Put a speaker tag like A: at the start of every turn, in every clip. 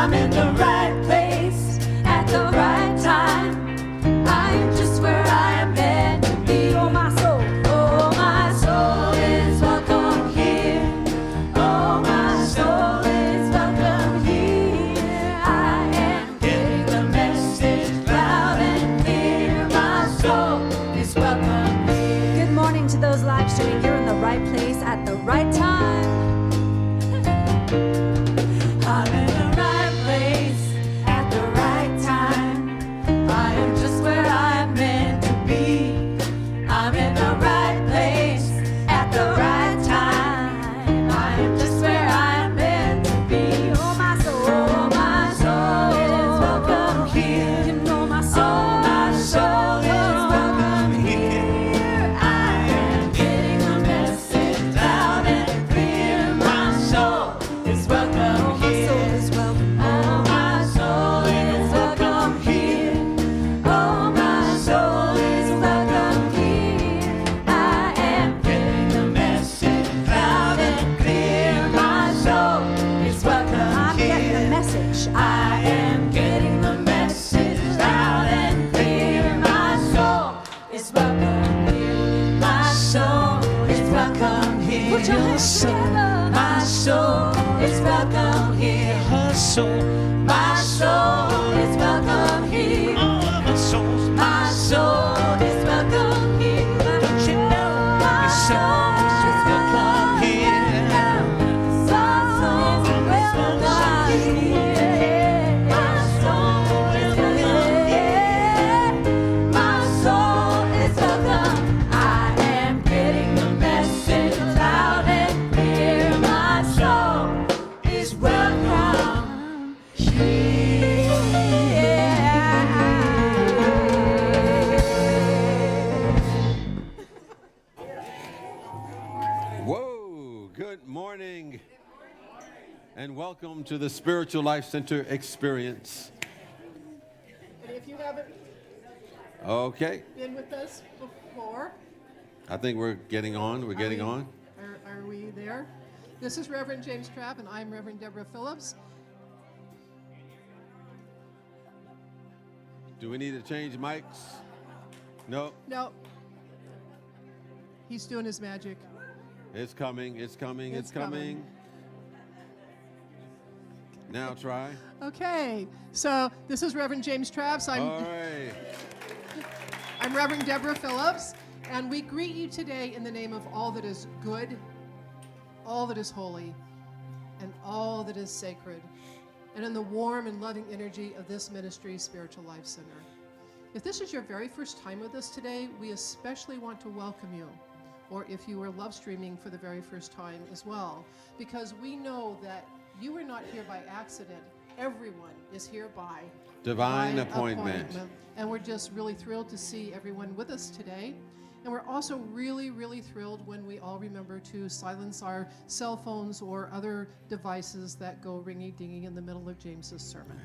A: I'm in the right place at the right time. I am just where I am meant to be. Oh, my soul is welcome here. Oh, my soul is welcome here. I am getting the message loud and clear. My soul is welcome here.
B: Good morning to those live streaming. You're in the right place at the right time.
A: I'm in the right place at the right time. I am just where I'm meant to be. I'm in the right place at the right time. I am just where I'm meant to be.
B: Oh, my soul.
A: Oh, my soul is welcome here.
B: You know my soul.
A: Oh, my soul is welcome here. I am getting the message loud and clear. My soul is welcome here. Oh, my soul is welcome here. Oh, my soul is welcome here. I am getting the message loud and clear. My soul is welcome
B: I'm getting the
A: here.
B: message.
A: I am getting the message loud and clear. My soul is welcome here. My soul is welcome here.
B: Put your hands together.
A: My soul is welcome here.
C: Her soul,
A: My soul is welcome here.
C: all of her souls.
A: My soul is welcome here.
C: Don't you know your soul is welcome here?
A: My soul is welcome here. My soul is welcome here. My soul is welcome. I am getting the message loud and clear. My soul is welcome here.
D: Whoa, good morning, and welcome to the Spiritual Life Center experience.
E: And if you haven't
D: Okay,
E: been with us before,
D: I think we're getting on. We're getting on.
E: Are we there? This is Reverend James Trapp, and I'm Reverend Deborah Phillips.
D: Do we need to change mics? No,
E: No, he's doing his magic.
D: it's coming, it's coming, it's
E: It's coming.
D: coming. Now try.
E: Okay, so this is Reverend James Trapp.
D: All right.
E: I'm Reverend Deborah Phillips, and we greet you today in the name of all that is good, all that is holy, and all that is sacred, and in the warm and loving energy of this ministry, Spiritual Life Center. If this is your very first time with us today, we especially want to welcome you, or if you are love streaming for the very first time as well, because we know that you are not here by accident. Everyone is here by
D: Divine appointment.
E: And we're just really thrilled to see everyone with us today. And we're also really, really thrilled when we all remember to silence our cell phones or other devices that go ringy-dingy in the middle of James's sermon.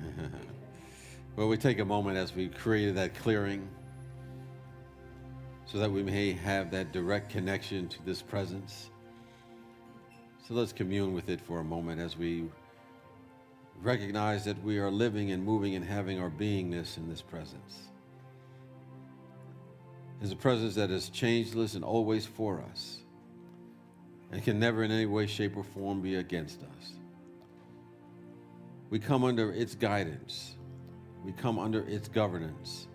D: Well, we take a moment as we created that clearing so that we may have that direct connection to this presence. So let's commune with it for a moment as we recognize that we are living and moving and having our beingness in this presence. It's a presence that is changeless and always for us and can never in any way, shape, or form be against us. We come under its guidance. We come under its governance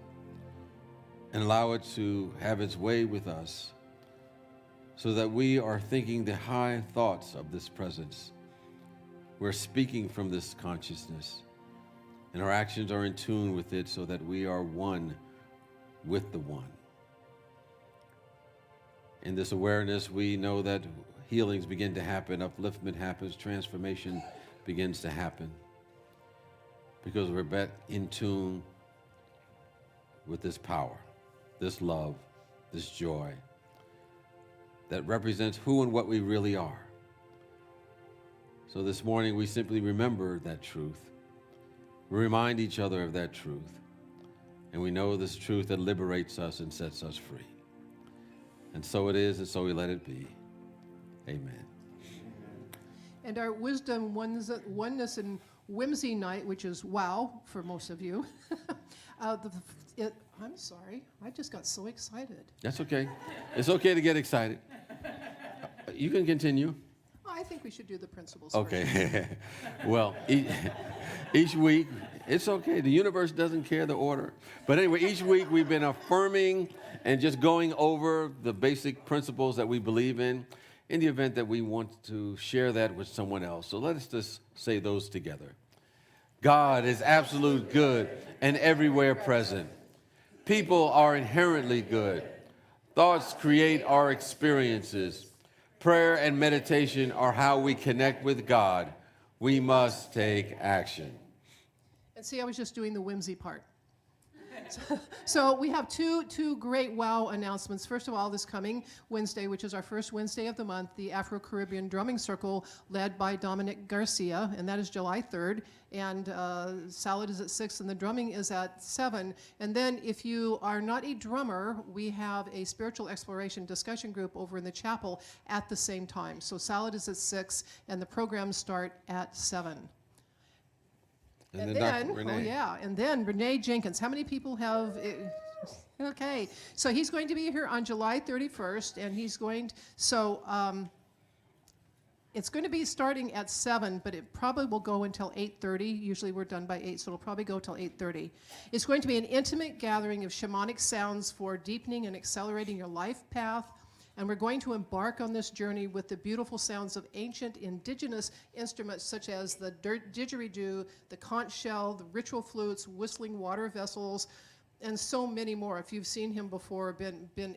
D: and allow it to have its way with us so that we are thinking the high thoughts of this presence. We're speaking from this consciousness, and our actions are in tune with it so that we are one with the one. In this awareness, we know that healings begin to happen, upliftment happens, transformation begins to happen, because we're back in tune with this power, this love, this joy that represents who and what we really are. So this morning, we simply remember that truth. We remind each other of that truth. And we know this truth that liberates us and sets us free. And so it is, and so we let it be. Amen.
E: And our wisdom, oneness, and whimsy night, which is wow for most of you. I'm sorry, I just got so excited.
D: That's okay. It's okay to get excited. You can continue.
E: I think we should do the principles first.
D: Okay. Well, each week, it's okay. The universe doesn't care the order. But anyway, each week we've been affirming and just going over the basic principles that we believe in the event that we want to share that with someone else. So let us just say those together. God is absolute good and everywhere present. People are inherently good. Thoughts create our experiences. Prayer and meditation are how we connect with God. We must take action.
E: And see, I was just doing the whimsy part. So we have two great wow announcements. First of all, this coming Wednesday, which is our first Wednesday of the month, the Afro-Caribbean Drumming Circle led by Dominic Garcia, and that is July 3rd. And salad is at 6, and the drumming is at 7. And then if you are not a drummer, we have a spiritual exploration discussion group over in the chapel at the same time. So salad is at 6, and the programs start at 7. And then, and then Renee Jenkins. How many people have? Okay, so he's going to be here on July 31st, and he's going. It's going to be starting at 7, but it probably will go until 8:30. Usually we're done by 8, so it'll probably go till 8:30. It's going to be an intimate gathering of shamanic sounds for deepening and accelerating your life path. And we're going to embark on this journey with the beautiful sounds of ancient indigenous instruments such as the didgeridoo, the conch shell, the ritual flutes, whistling water vessels, and so many more. If you've seen him before,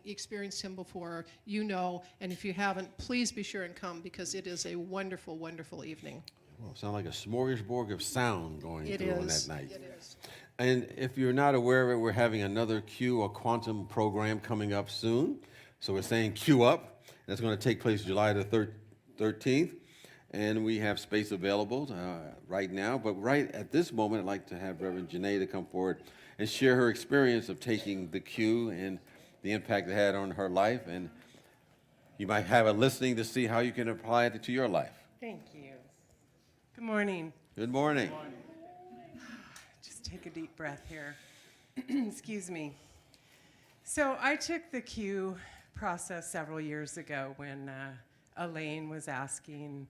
E: experienced him before, you know. And if you haven't, please be sure and come because it is a wonderful, wonderful evening.
D: Well, sounds like a smorgasbord of sound going through on that night.
E: It is.
D: And if you're not aware of it, we're having another Q or quantum program coming up soon. So we're saying Q up. That's going to take place July the 13th. And we have space available right now. But right at this moment, I'd like to have Reverend Janae to come forward and share her experience of taking the Q and the impact it had on her life. And you might have a listening to see how you can apply it to your life.
F: Thank you. Good morning.
D: Good morning.
F: Just take a deep breath here. Excuse me. So I took the Q process several years ago when Elaine was asking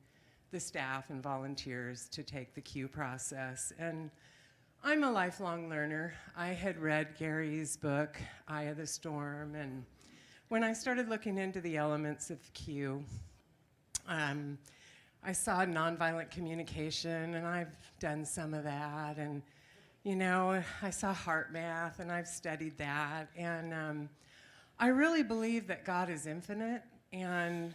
F: the staff and volunteers to take the Q process. And I'm a lifelong learner. I had read Gary's book, Eye of the Storm, and when I started looking into the elements of Q, I saw nonviolent communication, and I've done some of that, and you know, I saw heart math, and I've studied that, and I really believe that God is infinite, and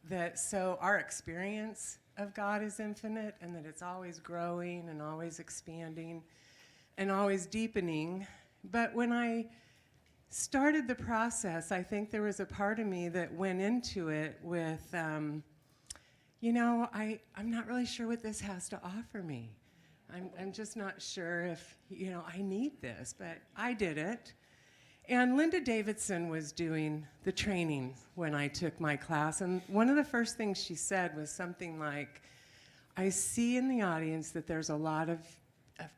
F: that so our experience of God is infinite, and that it's always growing and always expanding and always deepening. But when I started the process, I think there was a part of me that went into it with, you know, I'm not really sure what this has to offer me. I'm just not sure if, you know, I need this, but I did it. And Linda Davidson was doing the training when I took my class, and one of the first things she said was something like, I see in the audience that there's a lot of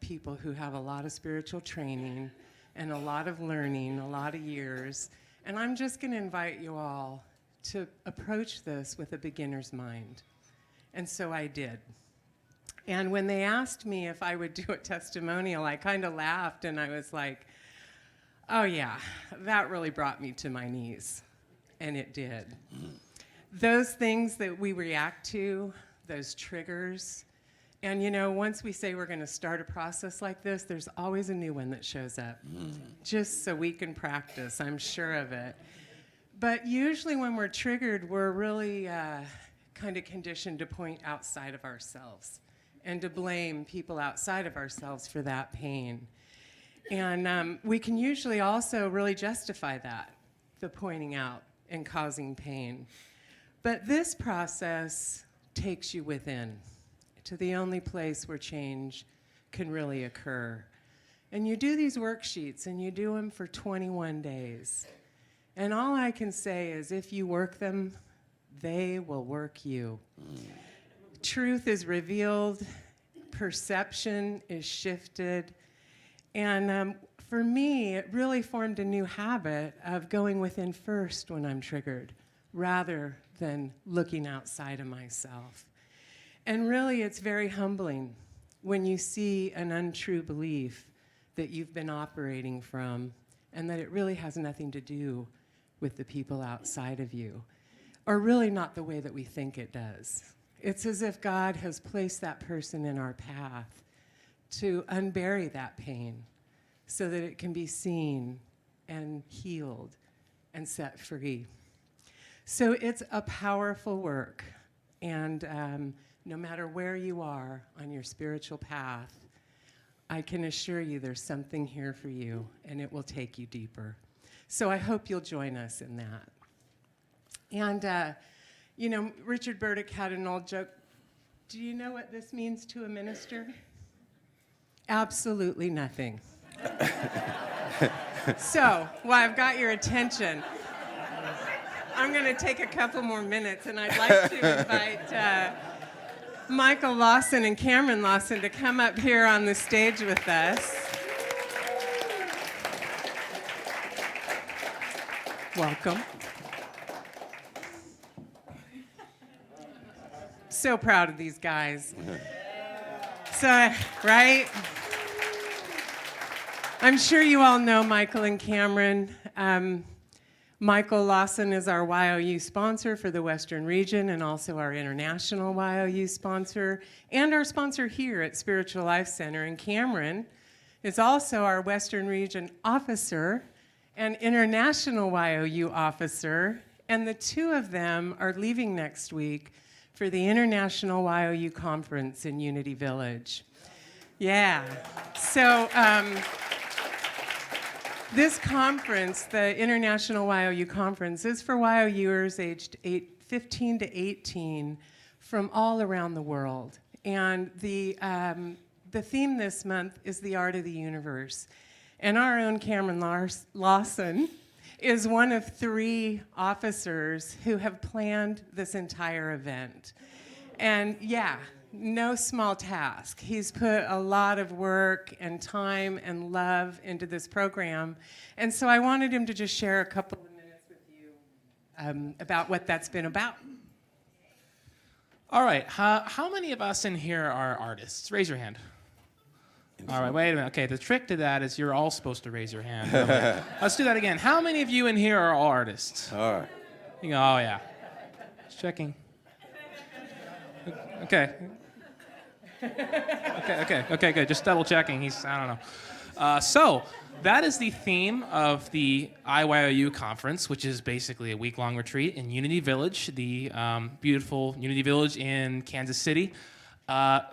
F: people who have a lot of spiritual training and a lot of learning, a lot of years, and I'm just going to invite you all to approach this with a beginner's mind. And so I did. And when they asked me if I would do a testimonial, I kind of laughed, and I was like, oh yeah, that really brought me to my knees. And it did. Those things that we react to, those triggers, and you know, once we say we're going to start a process like this, there's always a new one that shows up, just so we can practice, I'm sure of it. But usually when we're triggered, we're really kind of conditioned to point outside of ourselves and to blame people outside of ourselves for that pain. And we can usually also really justify that, the pointing out and causing pain. But this process takes you within, to the only place where change can really occur. And you do these worksheets, and you do them for 21 days. And all I can say is if you work them, they will work you. Truth is revealed, perception is shifted. And for me, it really formed a new habit of going within first when I'm triggered, rather than looking outside of myself. And really, it's very humbling when you see an untrue belief that you've been operating from, and that it really has nothing to do with the people outside of you, or really not the way that we think it does. It's as if God has placed that person in our path to unbury that pain so that it can be seen and healed and set free. So it's a powerful work, and no matter where you are on your spiritual path, I can assure you there's something here for you, and it will take you deeper. So I hope you'll join us in that. And, you know, Richard Burdick had an old joke. Do you know what this means to a minister? Absolutely nothing. So, well, I've got your attention. I'm going to take a couple more minutes, and I'd like to invite Michael Lawson and Cameron Lawson to come up here on the stage with us. Welcome. So proud of these guys. So, right? I'm sure you all know Michael and Cameron. Michael Lawson is our YOU sponsor for the Western region and also our international YOU sponsor and our sponsor here at Spiritual Life Center. And Cameron is also our Western region officer and international YOU officer. And the two of them are leaving next week for the International YOU Conference in Unity Village. Yeah. So this conference, the International YOU Conference, is for YOUers aged 15 to 18 from all around the world. And the theme this month is the art of the universe. And our own Cameron Lawson is one of 3 officers who have planned this entire event. And yeah, no small task. He's put a lot of work and time and love into this program. And so I wanted him to just share a couple of minutes with you about what that's been about.
C: All right. How many of us in here are artists? Raise your hand. All right, wait a minute. Okay, the trick to that is you're all supposed to raise your hand. Let's do that again. How many of you in here are all artists?
D: All right.
C: You go, oh, yeah. Just checking. Okay. Okay, good. Just double checking. I don't know. So that is the theme of the IYOU conference, which is basically a week-long retreat in Unity Village, the beautiful Unity Village in Kansas City.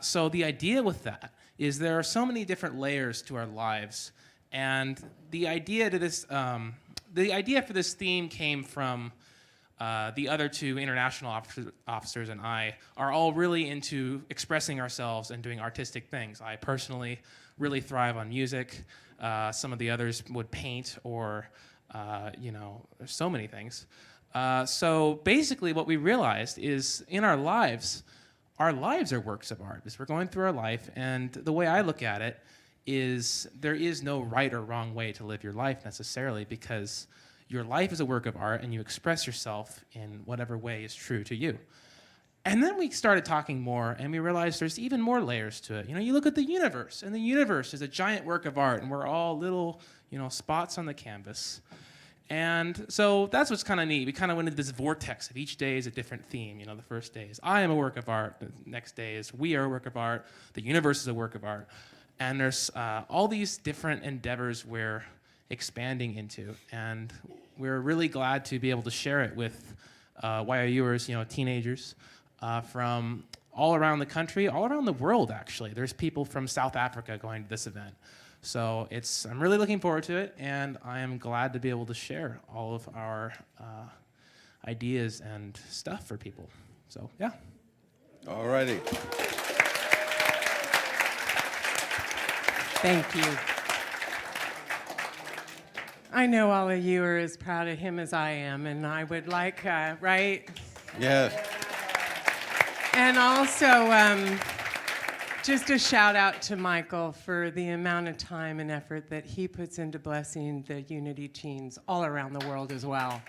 C: So the idea with that is there are so many different layers to our lives, and the idea for this theme came from the other 2 international officers and I are all really into expressing ourselves and doing artistic things. I personally really thrive on music. Some of the others would paint or, there's so many things. So basically what we realized is in our lives are works of art. As we're going through our life, and the way I look at it is there is no right or wrong way to live your life necessarily, because your life is a work of art and you express yourself in whatever way is true to you. And then we started talking more and we realized there's even more layers to it. You look at the universe, and the universe is a giant work of art, and we're all little, spots on the canvas. And so that's what's kind of neat. We kind of went into this vortex of each day is a different theme. The first day is I am a work of art. The next day is we are a work of art. The universe is a work of art. And there's all these different endeavors we're expanding into. And we're really glad to be able to share it with YOUers, teenagers from all around the country, all around the world, actually. There's people from South Africa going to this event. So I'm really looking forward to it, and I am glad to be able to share all of our ideas and stuff for people. So, yeah.
D: All righty.
F: Thank you. I know all of you are as proud of him as I am, and I would like, right?
D: Yes.
F: And also, Just a shout out to Michael for the amount of time and effort that he puts into blessing the Unity teens all around the world as well.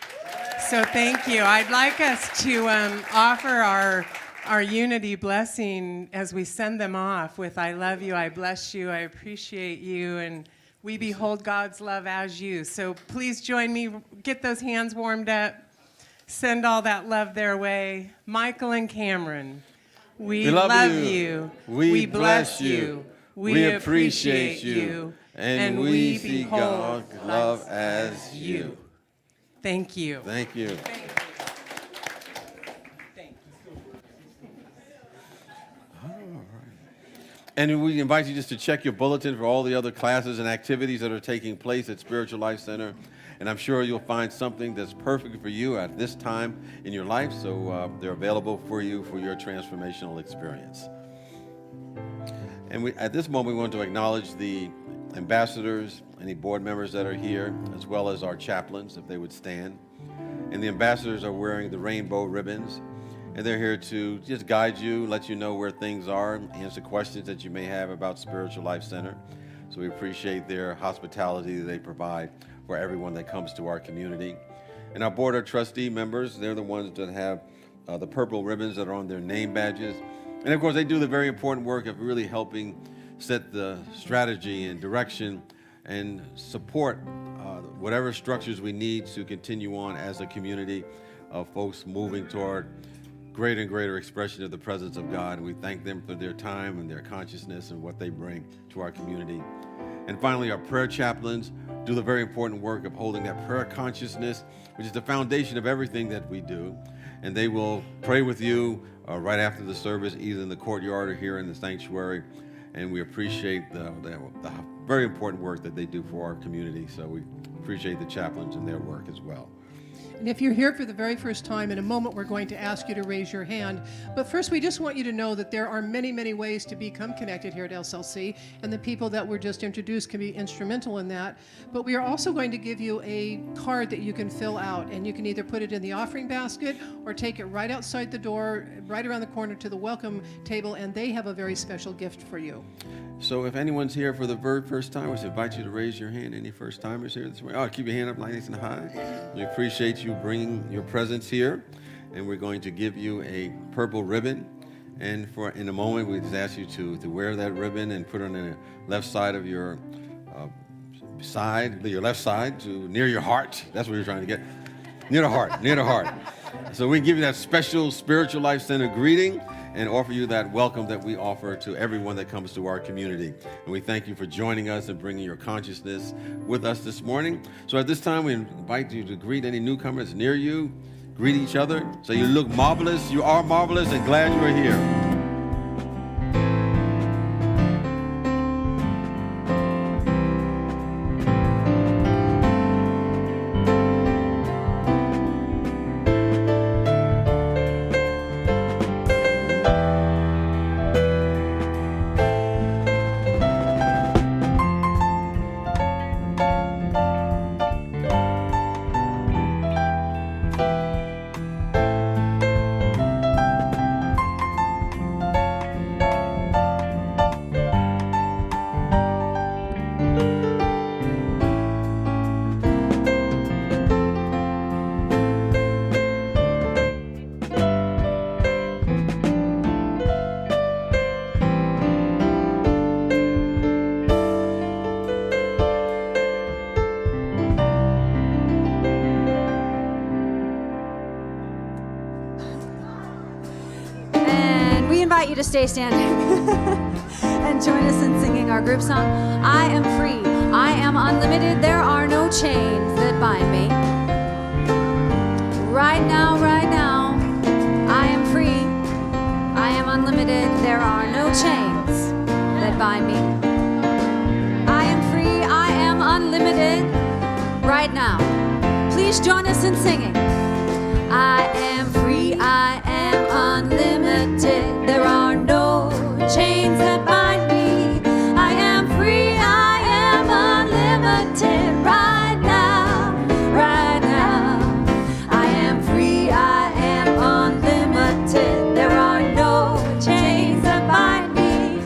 F: So thank you. I'd like us to offer our Unity blessing as we send them off with I love you, I bless you, I appreciate you, and we behold God's love as you. So please join me, get those hands warmed up, send all that love their way. Michael and Cameron, we love you. We bless you. We appreciate you.
D: And we see God's love as you.
F: Thank you.
D: Thank you. And we invite you just to check your bulletin for all the other classes and activities that are taking place at Spiritual Life Center. And I'm sure you'll find something that's perfect for you at this time in your life. So they're available for you for your transformational experience. And at this moment, we want to acknowledge the ambassadors, any board members that are here, as well as our chaplains, if they would stand. And the ambassadors are wearing the rainbow ribbons. And they're here to just guide you, let you know where things are, answer questions that you may have about Spiritual Life Center. So we appreciate their hospitality that they provide for everyone that comes to our community. And our board of trustee members, they're the ones that have the purple ribbons that are on their name badges. And of course, they do the very important work of really helping set the strategy and direction and support whatever structures we need to continue on as a community of folks moving toward greater and greater expression of the presence of God. And we thank them for their time and their consciousness and what they bring to our community. And finally, our prayer chaplains do the very important work of holding that prayer consciousness, which is the foundation of everything that we do. And they will pray with you right after the service, either in the courtyard or here in the sanctuary. And we appreciate the very important work that they do for our community. So we appreciate the chaplains and their work as well.
E: And if you're here for the very first time, in a moment we're going to ask you to raise your hand. But first, we just want you to know that there are many, many ways to become connected here at SLC, and the people that were just introduced can be instrumental in that. But we are also going to give you a card that you can fill out, and you can either put it in the offering basket or take it right outside the door, right around the corner to the welcome table, and they have a very special gift for you.
D: So if anyone's here for the very first time, we invite you to raise your hand. Any first-timers here this morning? Oh, keep your hand up nice and high. We appreciate you bringing your presence here, and we're going to give you a purple ribbon. And in a moment, we just ask you to wear that ribbon and put it on the left side of your left side to near your heart. That's what you're trying to get. Near the heart. So we give you that special Spiritual Life Center greeting and offer you that welcome that we offer to everyone that comes to our community. And we thank you for joining us and bringing your consciousness with us this morning. So at this time, we invite you to greet any newcomers near you. Greet each other. So you look marvelous. You are marvelous, and glad you are here.
B: You to stay standing and join us in singing our group song, I Am Free, I Am Unlimited, There Are No Chains That Bind Me. Right now, I am free, I am unlimited, there are no chains that bind me. I am free, I am unlimited, right now. Please join us in singing. I am free, I am unlimited, there are no chains that bind me. I am free, I am unlimited, right now, right now. I am free, I am unlimited, there are no chains that bind me.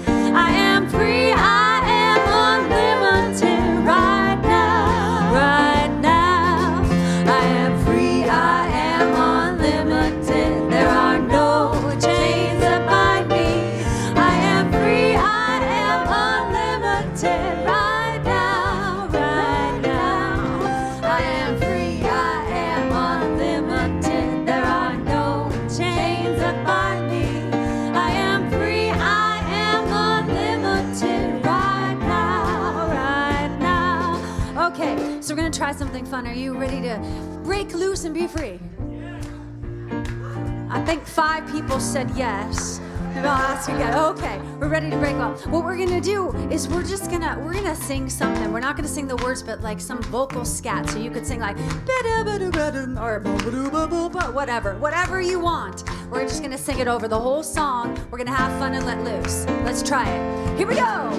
B: unlimited right now, right now. I am free, I am unlimited. There are no chains that bind me. I am free, I am unlimited right now, right now. Okay, so we're gonna try something fun. Are you ready to break loose and be free? I think 5 people said yes. Maybe I'll ask again. Okay, we're ready to break up. What we're gonna do is we're gonna sing something. We're not gonna sing the words, but like some vocal scat. So you could sing like or whatever you want. We're just gonna sing it over the whole song. We're gonna have fun and let loose. Let's try it. Here we go.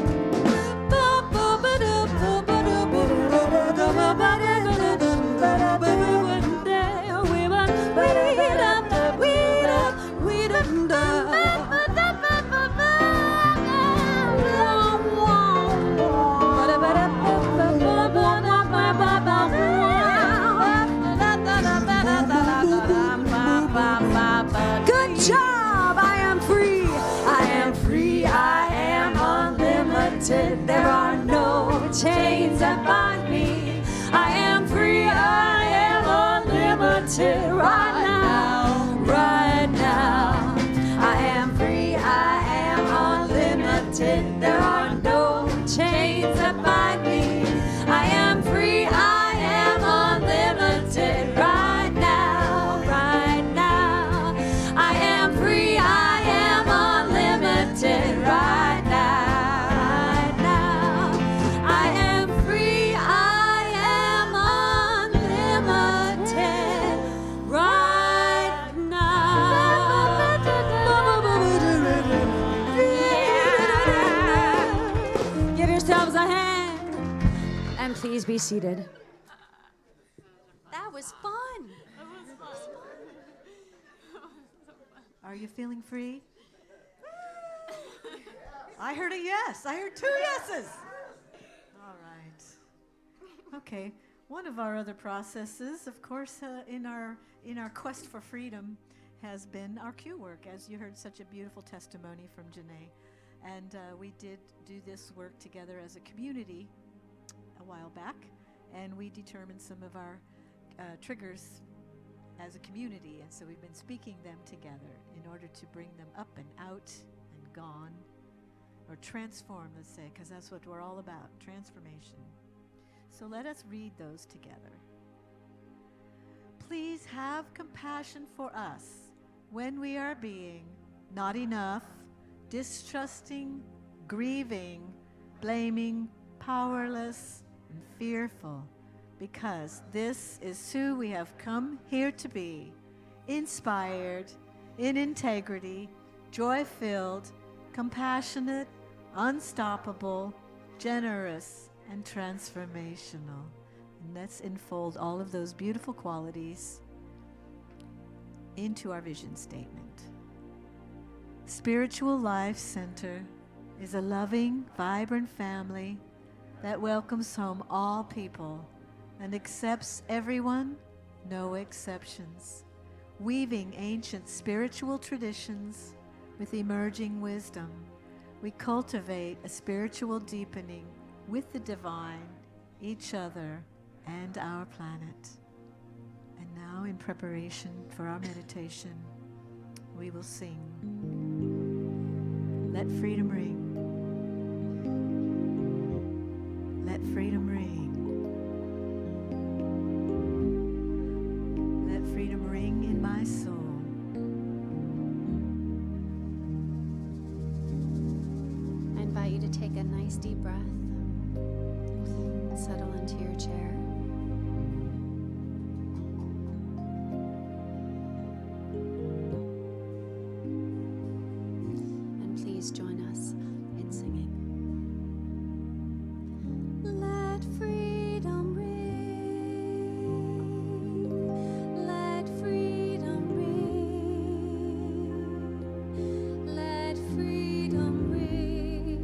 B: Good job! I am free. I am free. I am unlimited. There are no chains that bind me. I am free. I am unlimited right now, right now. I am free. I am unlimited. There are no chains that bind me. I am free. I am unlimited right now, right now. I am free. I am unlimited right now, right now. I am free. I am unlimited right now. Give yourselves a hand and please be seated. That was fun.
G: Are you feeling free? I heard a yes. I heard 2 yeses. All right. Okay. One of our other processes, of course, in our quest for freedom, has been our Q work. As you heard, such a beautiful testimony from Janae, and we did do this work together as a community a while back, and we determined some of our triggers as a community, and so we've been speaking them together in order to bring them up and out and gone, or transform, let's say, because that's what we're all about, transformation. So let us read those together. Please have compassion for us when we are being not enough, distrusting, grieving, blaming, powerless, and fearful, because this is who we have come here to be, inspired, in integrity, joy-filled, compassionate, unstoppable, generous, and transformational. And let's enfold all of those beautiful qualities into our vision statement. Spiritual Life Center is a loving, vibrant family that welcomes home all people and accepts everyone, no exceptions, weaving ancient spiritual traditions with emerging wisdom. We cultivate a spiritual deepening with the divine, each other, and our planet. And now, in preparation for our meditation, we will sing Let Freedom Ring. Let freedom ring. Let freedom ring in my soul.
B: I invite you to take a nice deep breath. Settle into your chair. And please join us in singing. Let freedom ring. Let freedom ring. Let freedom ring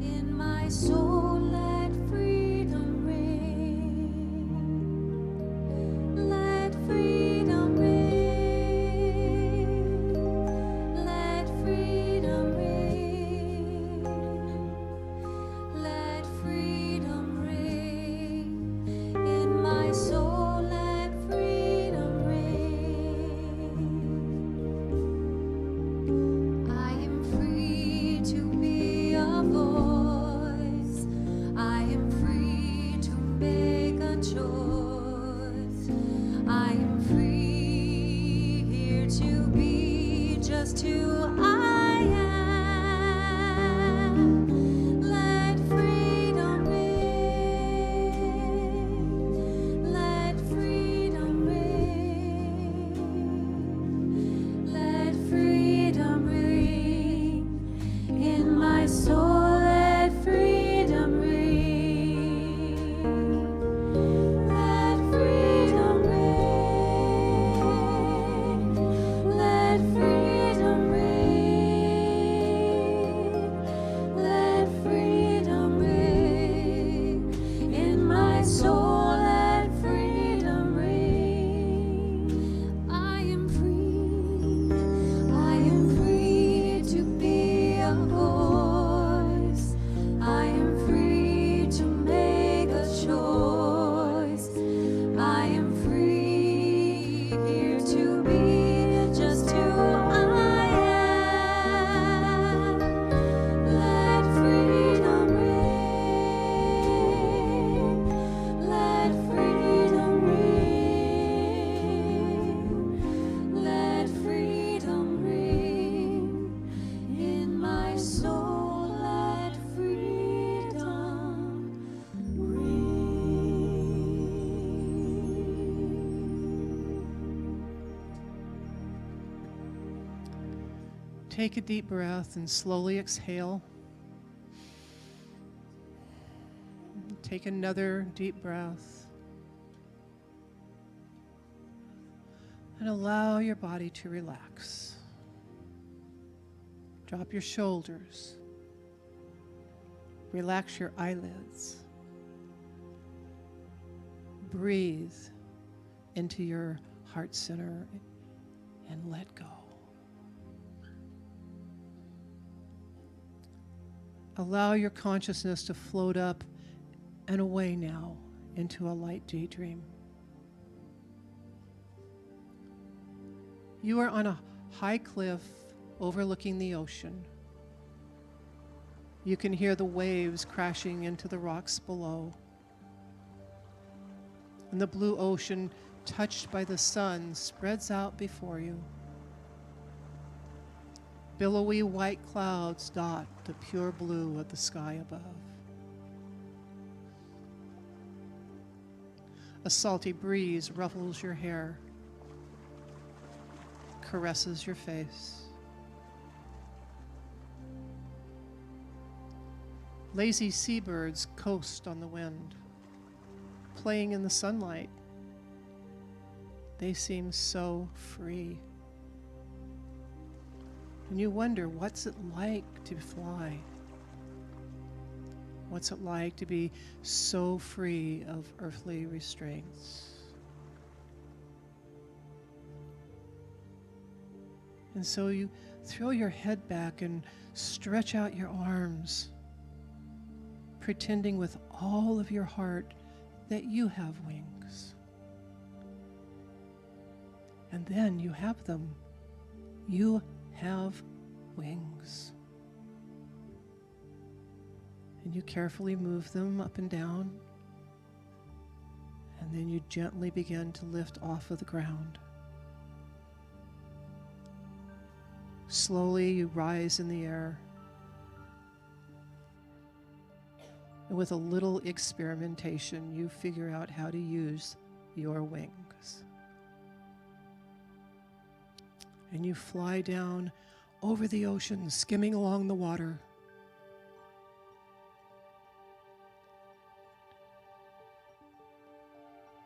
B: in my soul. Let freedom ring. Let freedom ring. Let freedom ring. Let
E: Take a deep breath and slowly exhale. Take another deep breath. And allow your body to relax. Drop your shoulders. Relax your eyelids. Breathe into your heart center and let go. Allow your consciousness to float up and away now into a light daydream. You are on a high cliff overlooking the ocean. You can hear the waves crashing into the rocks below. And the blue ocean, touched by the sun, spreads out before you. Billowy white clouds dot the pure blue of the sky above. A salty breeze ruffles your hair, caresses your face. Lazy seabirds coast on the wind, playing in the sunlight. They seem so free. And you wonder, what's it like to fly? What's it like to be so free of earthly restraints? And so you throw your head back and stretch out your arms, pretending with all of your heart that you have wings. And then you have them. You have wings. And you carefully move them up and down. And then you gently begin to lift off of the ground. Slowly you rise in the air. And with a little experimentation, you figure out how to use your wings. And you fly down over the ocean, skimming along the water.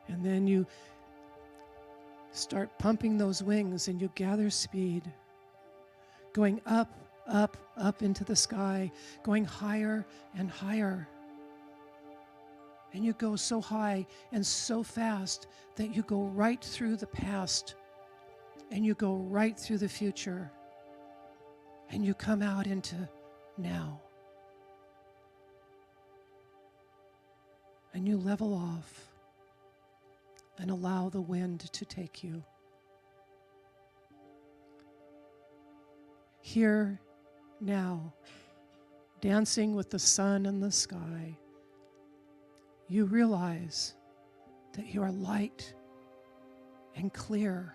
E: And then you start pumping those wings and you gather speed, going up, up, up into the sky, going higher and higher. And you go so high and so fast that you go right through the past and you go right through the future and you come out into now. And you level off and allow the wind to take you. Here, now, dancing with the sun and the sky, you realize that you are light and clear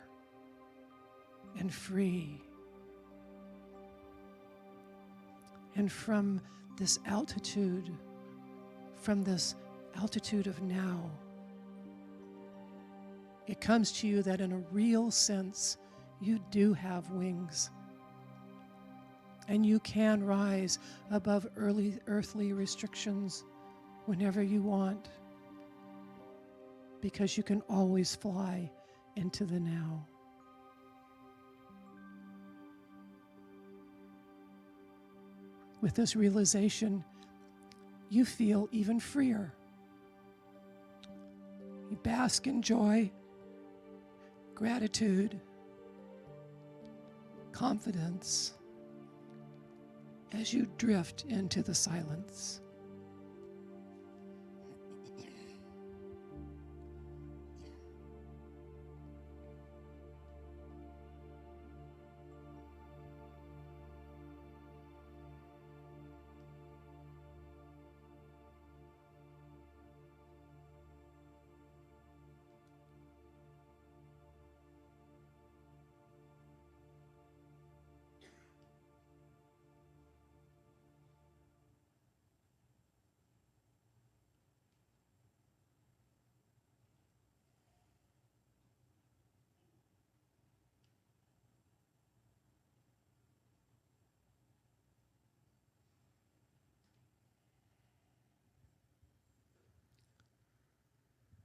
E: and free. And from this altitude of now, it comes to you that in a real sense, you do have wings. And you can rise above earthly restrictions whenever you want, because you can always fly into the now. With this realization, you feel even freer. You bask in joy, gratitude, confidence as you drift into the silence.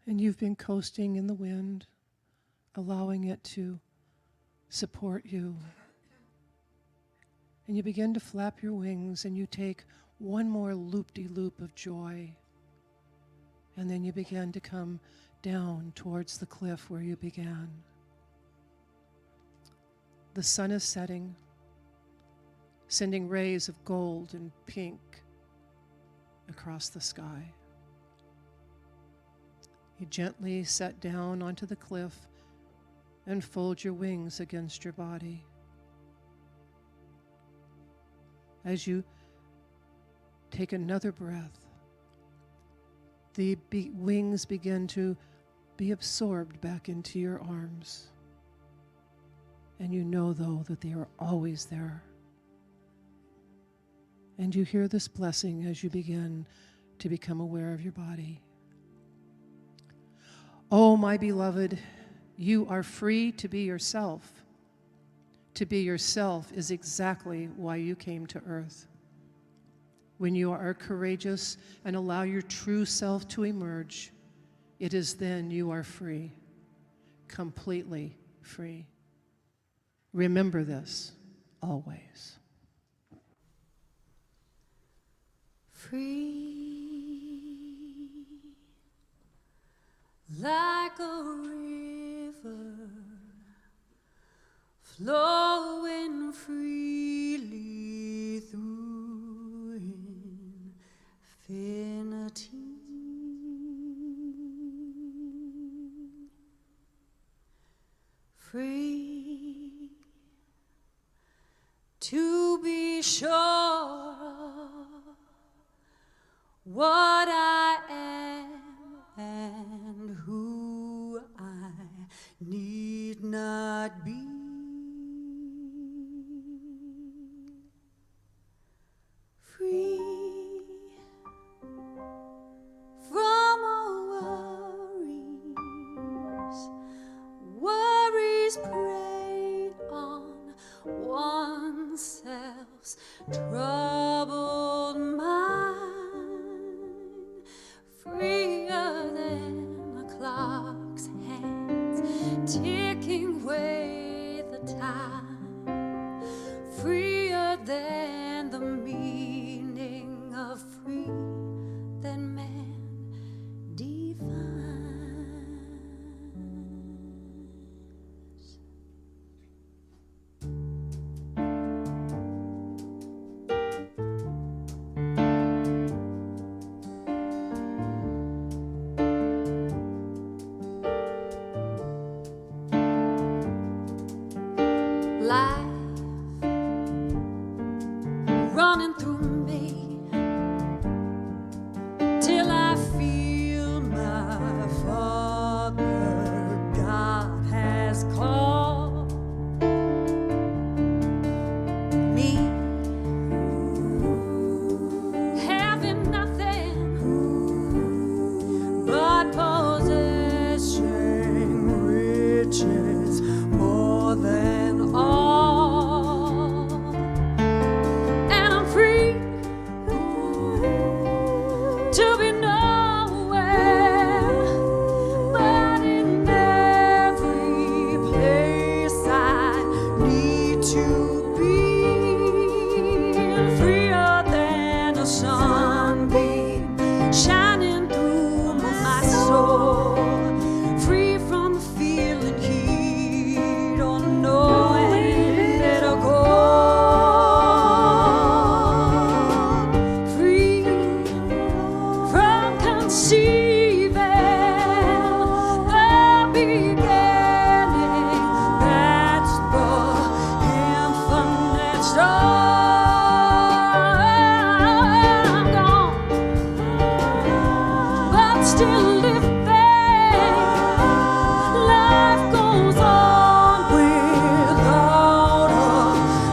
E: And you've been coasting in the wind, allowing it to support you. And you begin to flap your wings and you take one more loop-de-loop of joy. And then you begin to come down towards the cliff where you began. The sun is setting, sending rays of gold and pink across the sky. You gently set down onto the cliff and fold your wings against your body. As you take another breath, the wings begin to be absorbed back into your arms. And you know, though, that they are always there. And you hear this blessing as you begin to become aware of your body. Oh, my beloved, you are free to be yourself. To be yourself is exactly why you came to earth. When you are courageous and allow your true self to emerge, it is then you are free, completely free. Remember this always.
B: Free like a river flowing freely through infinity. Free to be sure of what I am and who I need not be. Free from all worries prey on oneself's troubled mind, freer than a clock's hands ticking away the time, freer than the meaning of free that man defines. Life running through me till I feel my Father God has called me, having nothing but possessing riches more than all, and I'm free to be nowhere, but in every place I need to be, freer than a sunbeam shining through my soul, free from feeling heat or knowing that I go, free from conceiving the beginning, that's the infinite star. I'm gone, but still living. Life goes on without a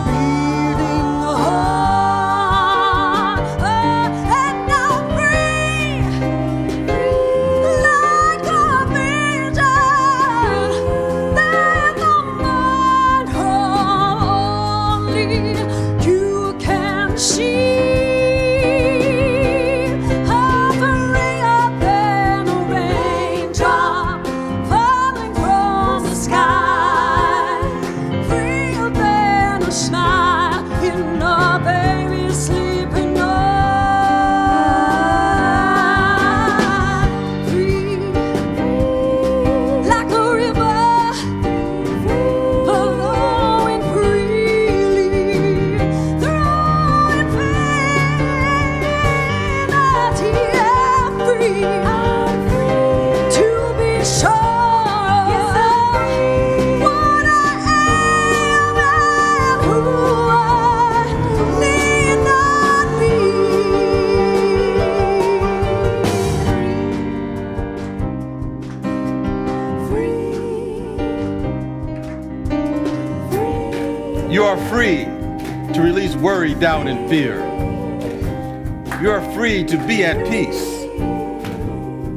B: beating heart, and I'm free like a vision that the mind only you can see. I'm freer than a free. I'm free to be sure. Yes, I'm free. What I am and who I need not be.
D: You are free to release worry, doubt, and fear. You are free to be at peace.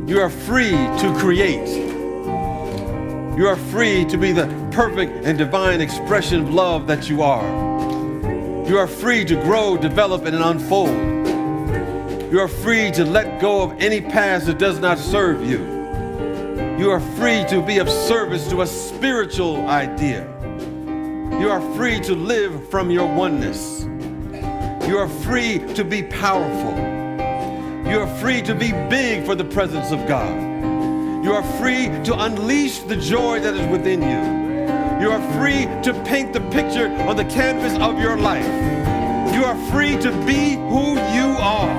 D: You are free to create. You are free to be the perfect and divine expression of love that you are. You are free to grow, develop, and unfold. You are free to let go of any past that does not serve you. You are free to be of service to a spiritual idea. You are free to live from your oneness. You are free to be powerful. You are free to be big for the presence of God. You are free to unleash the joy that is within you. You are free to paint the picture on the canvas of your life. You are free to be who you are.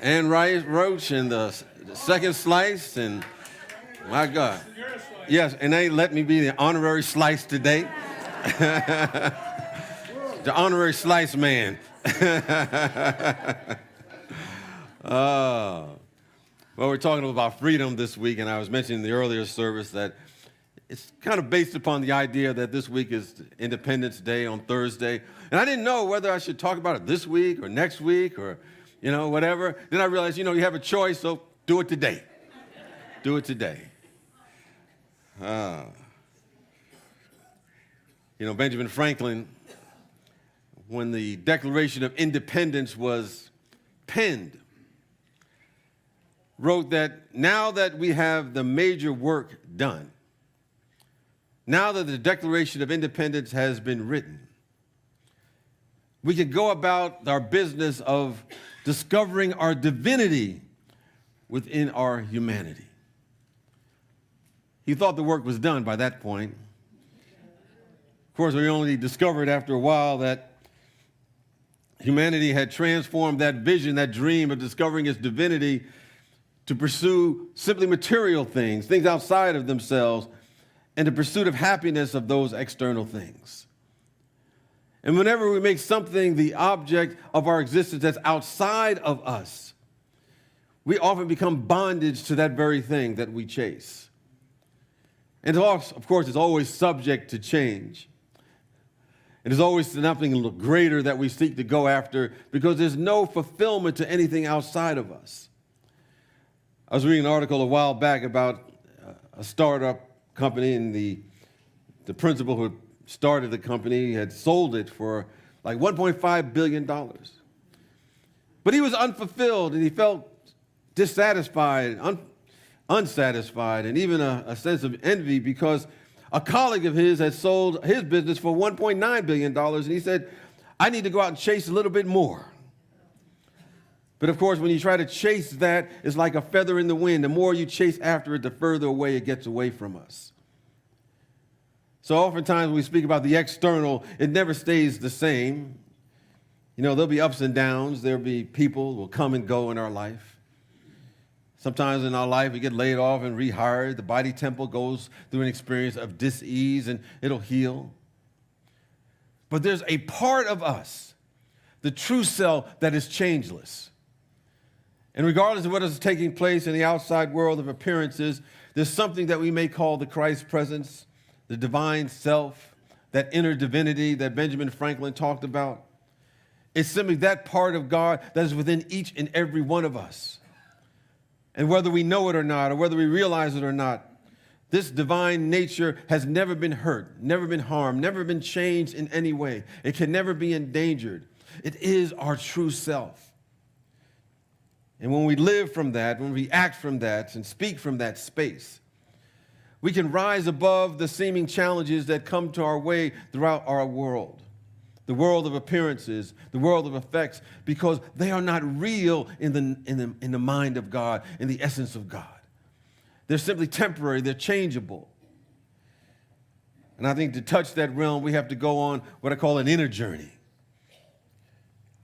D: Ann Roach in the second slice, and my God. Yes, and they let me be the honorary slice today. The honorary slice man. Well, we're talking about freedom this week, and I was mentioning in the earlier service that it's kind of based upon the idea that this week is Independence Day on Thursday. And I didn't know whether I should talk about it this week or next week or, whatever. Then I realized, you have a choice, so do it today. Do it today. Benjamin Franklin, when the Declaration of Independence was penned, wrote that now that we have the major work done, now that the Declaration of Independence has been written, we can go about our business of discovering our divinity within our humanity. He thought the work was done by that point. Of course, we only discovered after a while that humanity had transformed that vision, that dream of discovering its divinity, to pursue simply material things, things outside of themselves, and the pursuit of happiness of those external things. And whenever we make something the object of our existence that's outside of us, we often become bondage to that very thing that we chase. And of course, it's always subject to change. It is always something greater that we seek to go after because there's no fulfillment to anything outside of us. I was reading an article a while back about a startup company, and the principal who started the company had sold it for like $1.5 billion. But he was unfulfilled, and he felt dissatisfied, unsatisfied, and even a sense of envy because a colleague of his had sold his business for $1.9 billion, and he said, I need to go out and chase a little bit more. But of course, when you try to chase that, it's like a feather in the wind. The more you chase after it, the further away it gets away from us. So oftentimes when we speak about the external, it never stays the same. There'll be ups and downs. There'll be people who will come and go in our life. Sometimes in our life, we get laid off and rehired. The body temple goes through an experience of dis-ease, and it'll heal. But there's a part of us, the true self, that is changeless. And regardless of what is taking place in the outside world of appearances, there's something that we may call the Christ presence, the divine self, that inner divinity that Benjamin Franklin talked about. It's simply that part of God that is within each and every one of us. And whether we know it or not, or whether we realize it or not, this divine nature has never been hurt, never been harmed, never been changed in any way. It can never be endangered. It is our true self. And when we live from that, when we act from that and speak from that space, we can rise above the seeming challenges that come to our way throughout our world. The world of appearances, the world of effects, because they are not real in the mind of God, in the essence of God. They're simply temporary, they're changeable. And I think to touch that realm, we have to go on what I call an inner journey.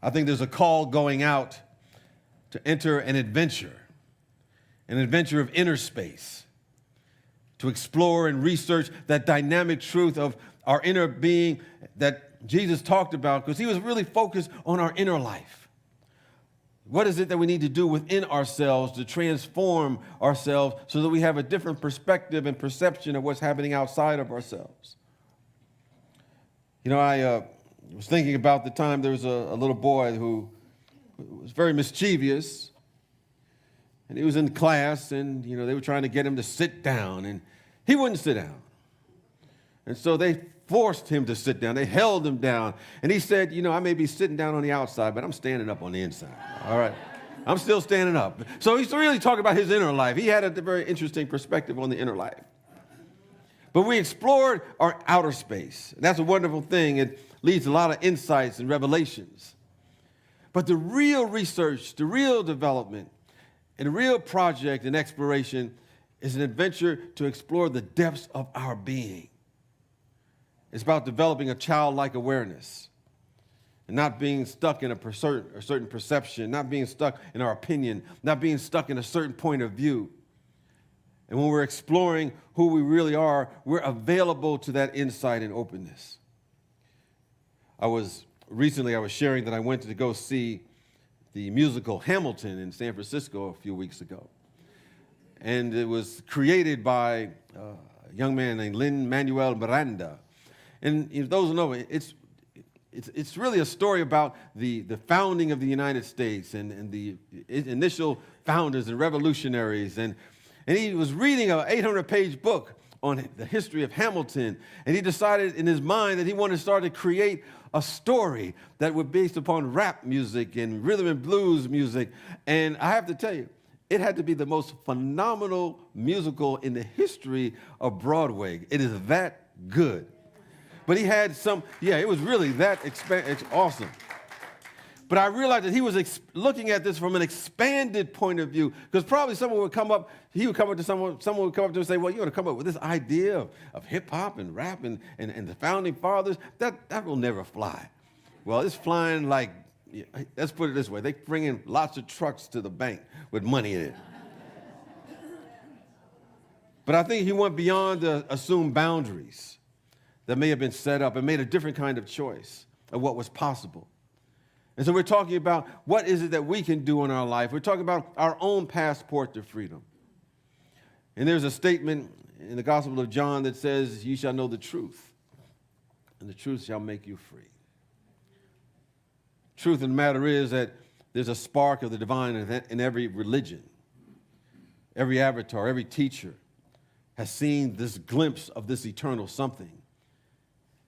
D: I think there's a call going out to enter an adventure of inner space, to explore and research that dynamic truth of our inner being that Jesus talked about, because he was really focused on our inner life. What is it that we need to do within ourselves to transform ourselves so that we have a different perspective and perception of what's happening outside of ourselves? You know, I was thinking about the time there was a little boy who was very mischievous, and he was in class, and, you know, they were trying to get him to sit down, and he wouldn't sit down. And so they forced him to sit down. They held him down. And he said, you know, I may be sitting down on the outside, but I'm standing up on the inside. All right? I'm still standing up. So he's really talking about his inner life. He had a very interesting perspective on the inner life. But we explored our outer space. That's a wonderful thing. It leads to a lot of insights and revelations. But the real research, the real development, and the real project and exploration is an adventure to explore the depths of our being. It's about developing a childlike awareness and not being stuck in a certain perception, not being stuck in our opinion, not being stuck in a certain point of view. And when we're exploring who we really are, we're available to that insight and openness. Recently I was sharing that I went to go see the musical Hamilton in San Francisco a few weeks ago. And it was created by a young man named Lin-Manuel Miranda. And those who know, it's really a story about the founding of the United States and the initial founders and revolutionaries. And he was reading an 800-page book on the history of Hamilton. And he decided in his mind that he wanted to start to create a story that was based upon rap music and rhythm and blues music. And I have to tell you, it had to be the most phenomenal musical in the history of Broadway. It is that good. But he had it was really that awesome. But I realized that he was looking at this from an expanded point of view, because probably someone would come up, someone would come up to him and say, well, you want to come up with this idea of hip-hop and rap and the founding fathers? That will never fly. Well, it's flying like, let's put it this way, they bring in lots of trucks to the bank with money in it. But I think he went beyond the assumed boundaries that may have been set up and made a different kind of choice of what was possible. And so we're talking about what is it that we can do in our life. We're talking about our own passport to freedom. And there's a statement in the Gospel of John that says, "You shall know the truth, and the truth shall make you free." Truth of the matter is that there's a spark of the divine in every religion. Every avatar, every teacher has seen this glimpse of this eternal something.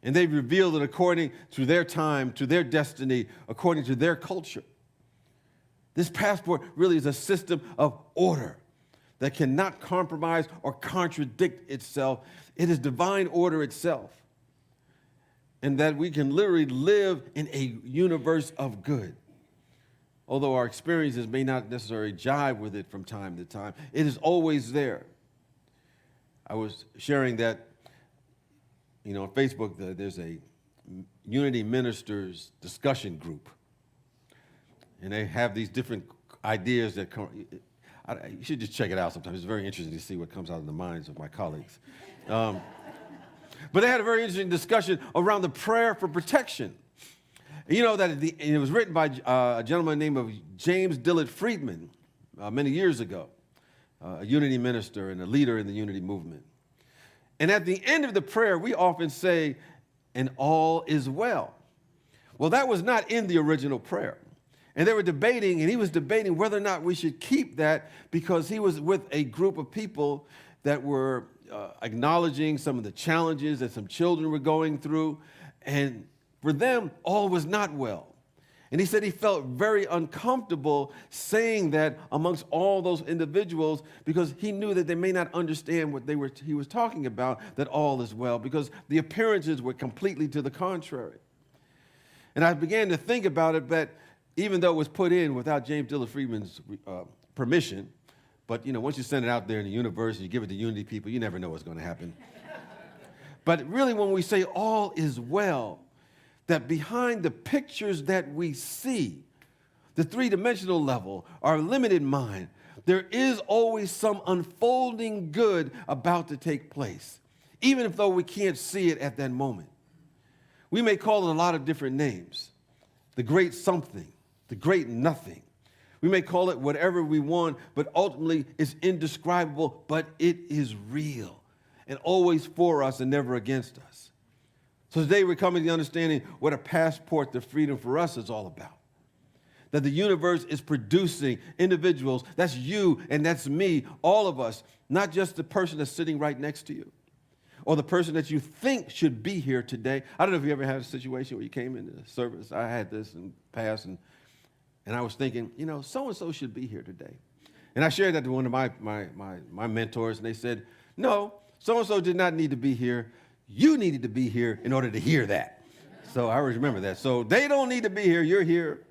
D: And they've revealed it according to their time, to their destiny, according to their culture. This passport really is a system of order that cannot compromise or contradict itself. It is divine order itself. And that we can literally live in a universe of good. Although our experiences may not necessarily jive with it from time to time, it is always there. I was sharing that, on Facebook, there's a Unity Ministers discussion group. And they have these different ideas that come. You should just check it out sometime. It's very interesting to see what comes out of the minds of my colleagues. But they had a very interesting discussion around the prayer for protection. You know that it was written by a gentleman named James Dillard Friedman many years ago, a unity minister and a leader in the unity movement. And at the end of the prayer, we often say, "And all is well." Well, that was not in the original prayer. And they were debating, and he was debating whether or not we should keep that, because he was with a group of people that were acknowledging some of the challenges that some children were going through. And for them, all was not well. And he said he felt very uncomfortable saying that amongst all those individuals, because he knew that they may not understand what he was talking about, that all is well, because the appearances were completely to the contrary. And I began to think about it, but even though it was put in without James Dillard Friedman's permission, but once you send it out there in the universe and you give it to unity people, you never know what's going to happen. But really, when we say all is well, that behind the pictures that we see, the three-dimensional level, our limited mind, there is always some unfolding good about to take place, even though we can't see it at that moment. We may call it a lot of different names: the great something, the great nothing. We may call it whatever we want, but ultimately it's indescribable, but it is real and always for us and never against us. So today we're coming to the understanding what a passport to freedom for us is all about. That the universe is producing individuals, that's you and that's me, all of us, not just the person that's sitting right next to you or the person that you think should be here today. I don't know if you ever had a situation where you came into the service. I had this in the past, and I was thinking, so-and-so should be here today. And I shared that to one of my mentors, and they said, no, so-and-so did not need to be here. You needed to be here in order to hear that. So I always remember that. So they don't need to be here. You're here.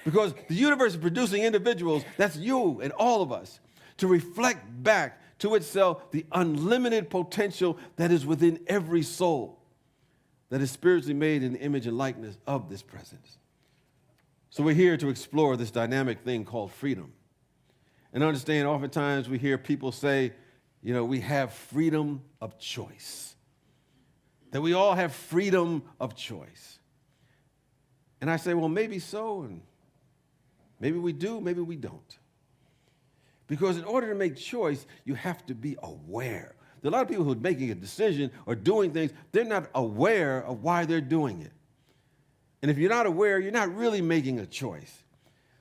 D: Because the universe is producing individuals, that's you and all of us, to reflect back to itself the unlimited potential that is within every soul that is spiritually made in the image and likeness of this presence. So we're here to explore this dynamic thing called freedom. And understand, oftentimes we hear people say, we have freedom of choice. That we all have freedom of choice. And I say, well, maybe so, and maybe we do, maybe we don't. Because in order to make choice, you have to be aware. There are a lot of people who are making a decision or doing things, they're not aware of why they're doing it. And if you're not aware, you're not really making a choice.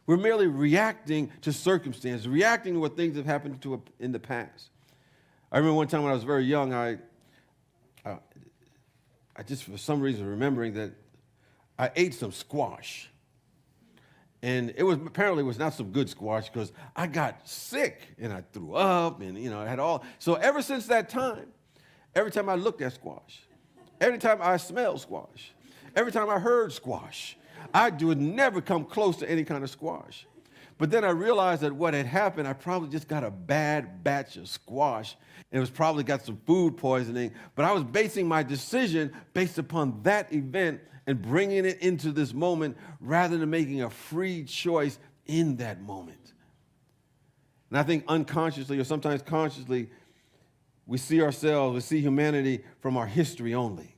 D: We're merely reacting to circumstances, reacting to what things have happened to in the past. I remember one time when I was very young, I just for some reason remembering that I ate some squash. And it was not some good squash, because I got sick and I threw up and I had all. So ever since that time, every time I looked at squash, every time I smelled squash, every time I heard squash, I would never come close to any kind of squash. But then I realized that what had happened, I probably just got a bad batch of squash. And it was probably got some food poisoning. But I was basing my decision based upon that event and bringing it into this moment rather than making a free choice in that moment. And I think unconsciously or sometimes consciously, we see ourselves, we see humanity from our history only,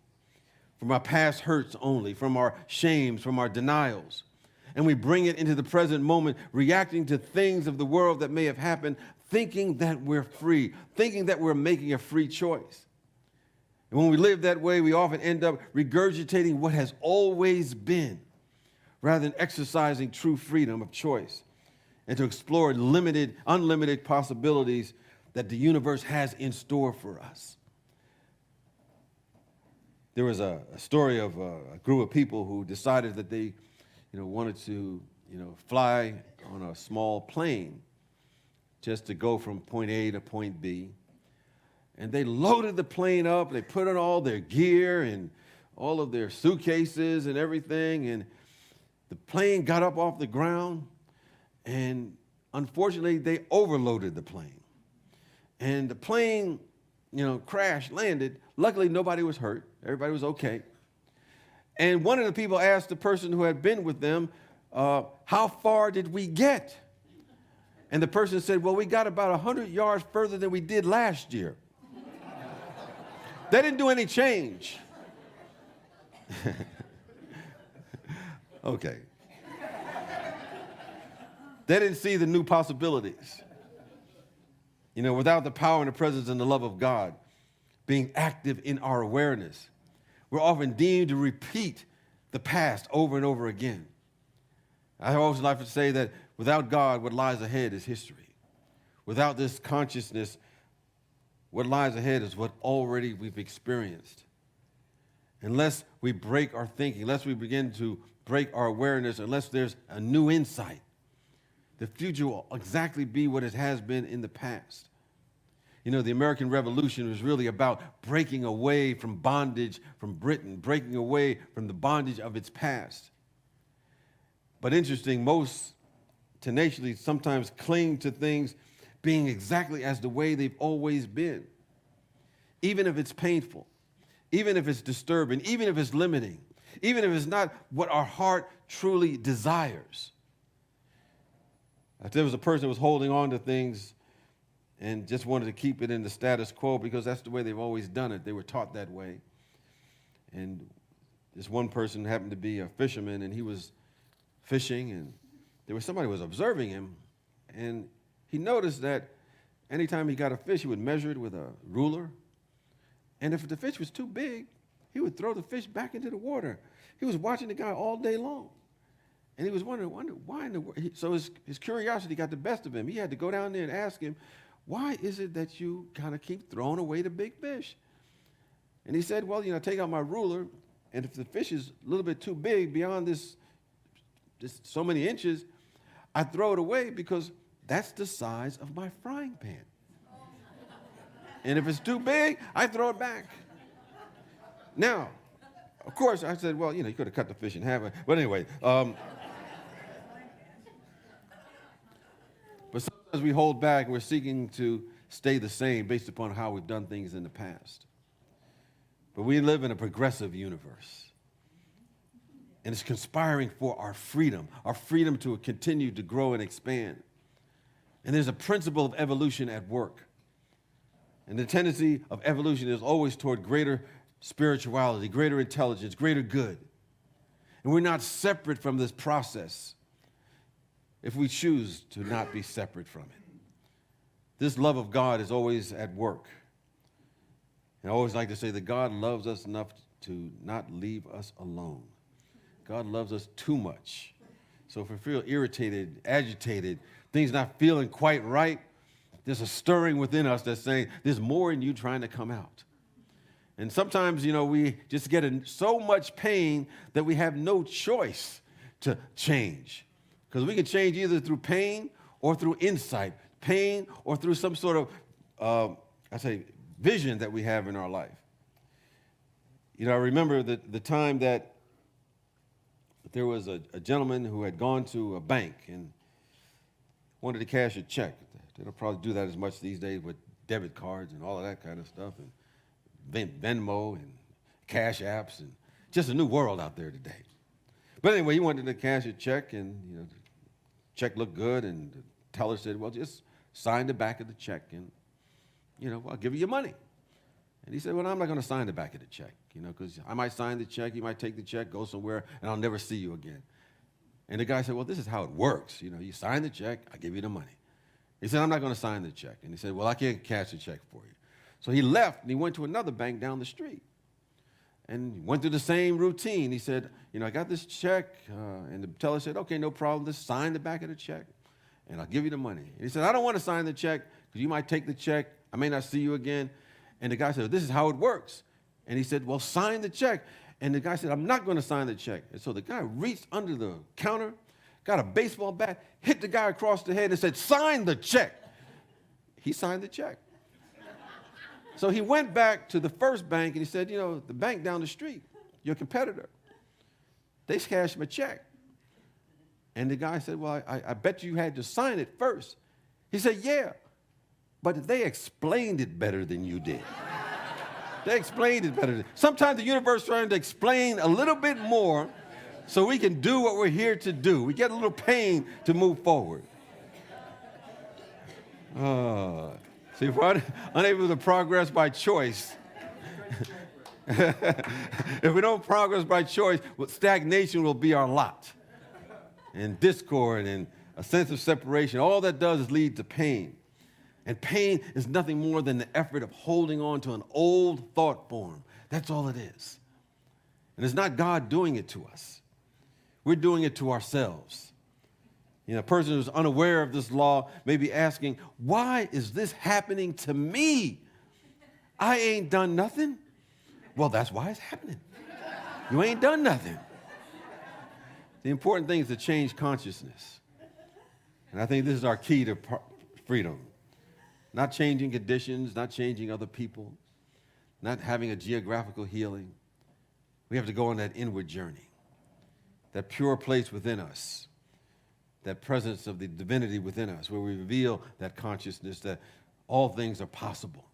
D: from our past hurts only, from our shames, from our denials. And we bring it into the present moment, reacting to things of the world that may have happened, thinking that we're free, thinking that we're making a free choice. And when we live that way, we often end up regurgitating what has always been, rather than exercising true freedom of choice and to explore unlimited possibilities that the universe has in store for us. There was a story of a group of people who decided that they wanted to fly on a small plane just to go from point A to point B. And they loaded the plane up, they put on all their gear and all of their suitcases and everything, and the plane got up off the ground, and unfortunately they overloaded the plane. And the plane, crashed, landed. Luckily nobody was hurt, everybody was okay. And one of the people asked the person who had been with them, how far did we get? And the person said, well, we got about 100 yards further than we did last year. They didn't do any change. Okay. They didn't see the new possibilities. You know, without the power and the presence and the love of God being active in our awareness, we're often deemed to repeat the past over and over again. I always like to say that without God, what lies ahead is history. Without this consciousness, what lies ahead is what already we've experienced. Unless we break our thinking, unless we begin to break our awareness, unless there's a new insight, the future will exactly be what it has been in the past. You know, the American Revolution was really about breaking away from bondage from Britain, breaking away from the bondage of its past. But interesting, most tenaciously sometimes cling to things being exactly as the way they've always been, even if it's painful, even if it's disturbing, even if it's limiting, even if it's not what our heart truly desires. There was a person who was holding on to things and just wanted to keep it in the status quo because that's the way they've always done it. They were taught that way. And this one person happened to be a fisherman, and he was fishing, and there was somebody who was observing him, and he noticed that anytime he got a fish, he would measure it with a ruler, and if the fish was too big, he would throw the fish back into the water. He was watching the guy all day long, and he was wondering why in the world. So his curiosity got the best of him. He had to go down there and ask him, why is it that you kind of keep throwing away the big fish? And he said, well, take out my ruler, and if the fish is a little bit too big beyond this so many inches, I throw it away because that's the size of my frying pan. And if it's too big, I throw it back. Now, of course, I said, well, you could have cut the fish in half. But anyway, but sometimes we hold back and we're seeking to stay the same based upon how we've done things in the past. But we live in a progressive universe. And it's conspiring for our freedom to continue to grow and expand. And there's a principle of evolution at work. And the tendency of evolution is always toward greater spirituality, greater intelligence, greater good. And we're not separate from this process if we choose to not be separate from it. This love of God is always at work. And I always like to say that God loves us enough to not leave us alone. God loves us too much. So if we feel irritated, agitated, things not feeling quite right, there's a stirring within us that's saying there's more in you trying to come out. And sometimes, we just get in so much pain that we have no choice to change. Because we can change either through pain or through insight, pain or through some sort of, vision that we have in our life. I remember the time that there was a gentleman who had gone to a bank and wanted to cash a check. They don't probably do that as much these days with debit cards and all of that kind of stuff, and Venmo and cash apps, and just a new world out there today. But anyway, he wanted to cash a check, and the check looked good, and the teller said, well, just sign the back of the check, and I'll give you your money. And he said, well, I'm not going to sign the back of the check, because I might sign the check, you might take the check, go somewhere, and I'll never see you again. And the guy said, well, this is how it works. You sign the check, I give you the money. He said, I'm not going to sign the check. And he said, well, I can't cash the check for you. So he left, and he went to another bank down the street. And he went through the same routine. He said, I got this check. And the teller said, okay, no problem. Just sign the back of the check, and I'll give you the money. And he said, I don't want to sign the check because you might take the check. I may not see you again. And the guy said, well, this is how it works. And he said, well, sign the check. And the guy said, I'm not going to sign the check. And so the guy reached under the counter, got a baseball bat, hit the guy across the head and said, sign the check. He signed the check. So he went back to the first bank and he said, the bank down the street, your competitor, they cashed my check. And the guy said, well, I bet you had to sign it first. He said, yeah, but they explained it better than you did. They explained it better. Sometimes the universe is trying to explain a little bit more so we can do what we're here to do. We get a little pain to move forward. See, if we're unable to progress by choice, If we don't progress by choice, well, stagnation will be our lot. And discord and a sense of separation, all that does is lead to pain. And pain is nothing more than the effort of holding on to an old thought form. That's all it is. And it's not God doing it to us. We're doing it to ourselves. You know, a person who's unaware of this law may be asking, why is this happening to me? I ain't done nothing. Well, that's why it's happening. You ain't done nothing. The important thing is to change consciousness. And I think this is our key to freedom. Not changing conditions, not changing other people, not having a geographical healing. We have to go on that inward journey, that pure place within us, that presence of the divinity within us, where we reveal that consciousness that all things are possible.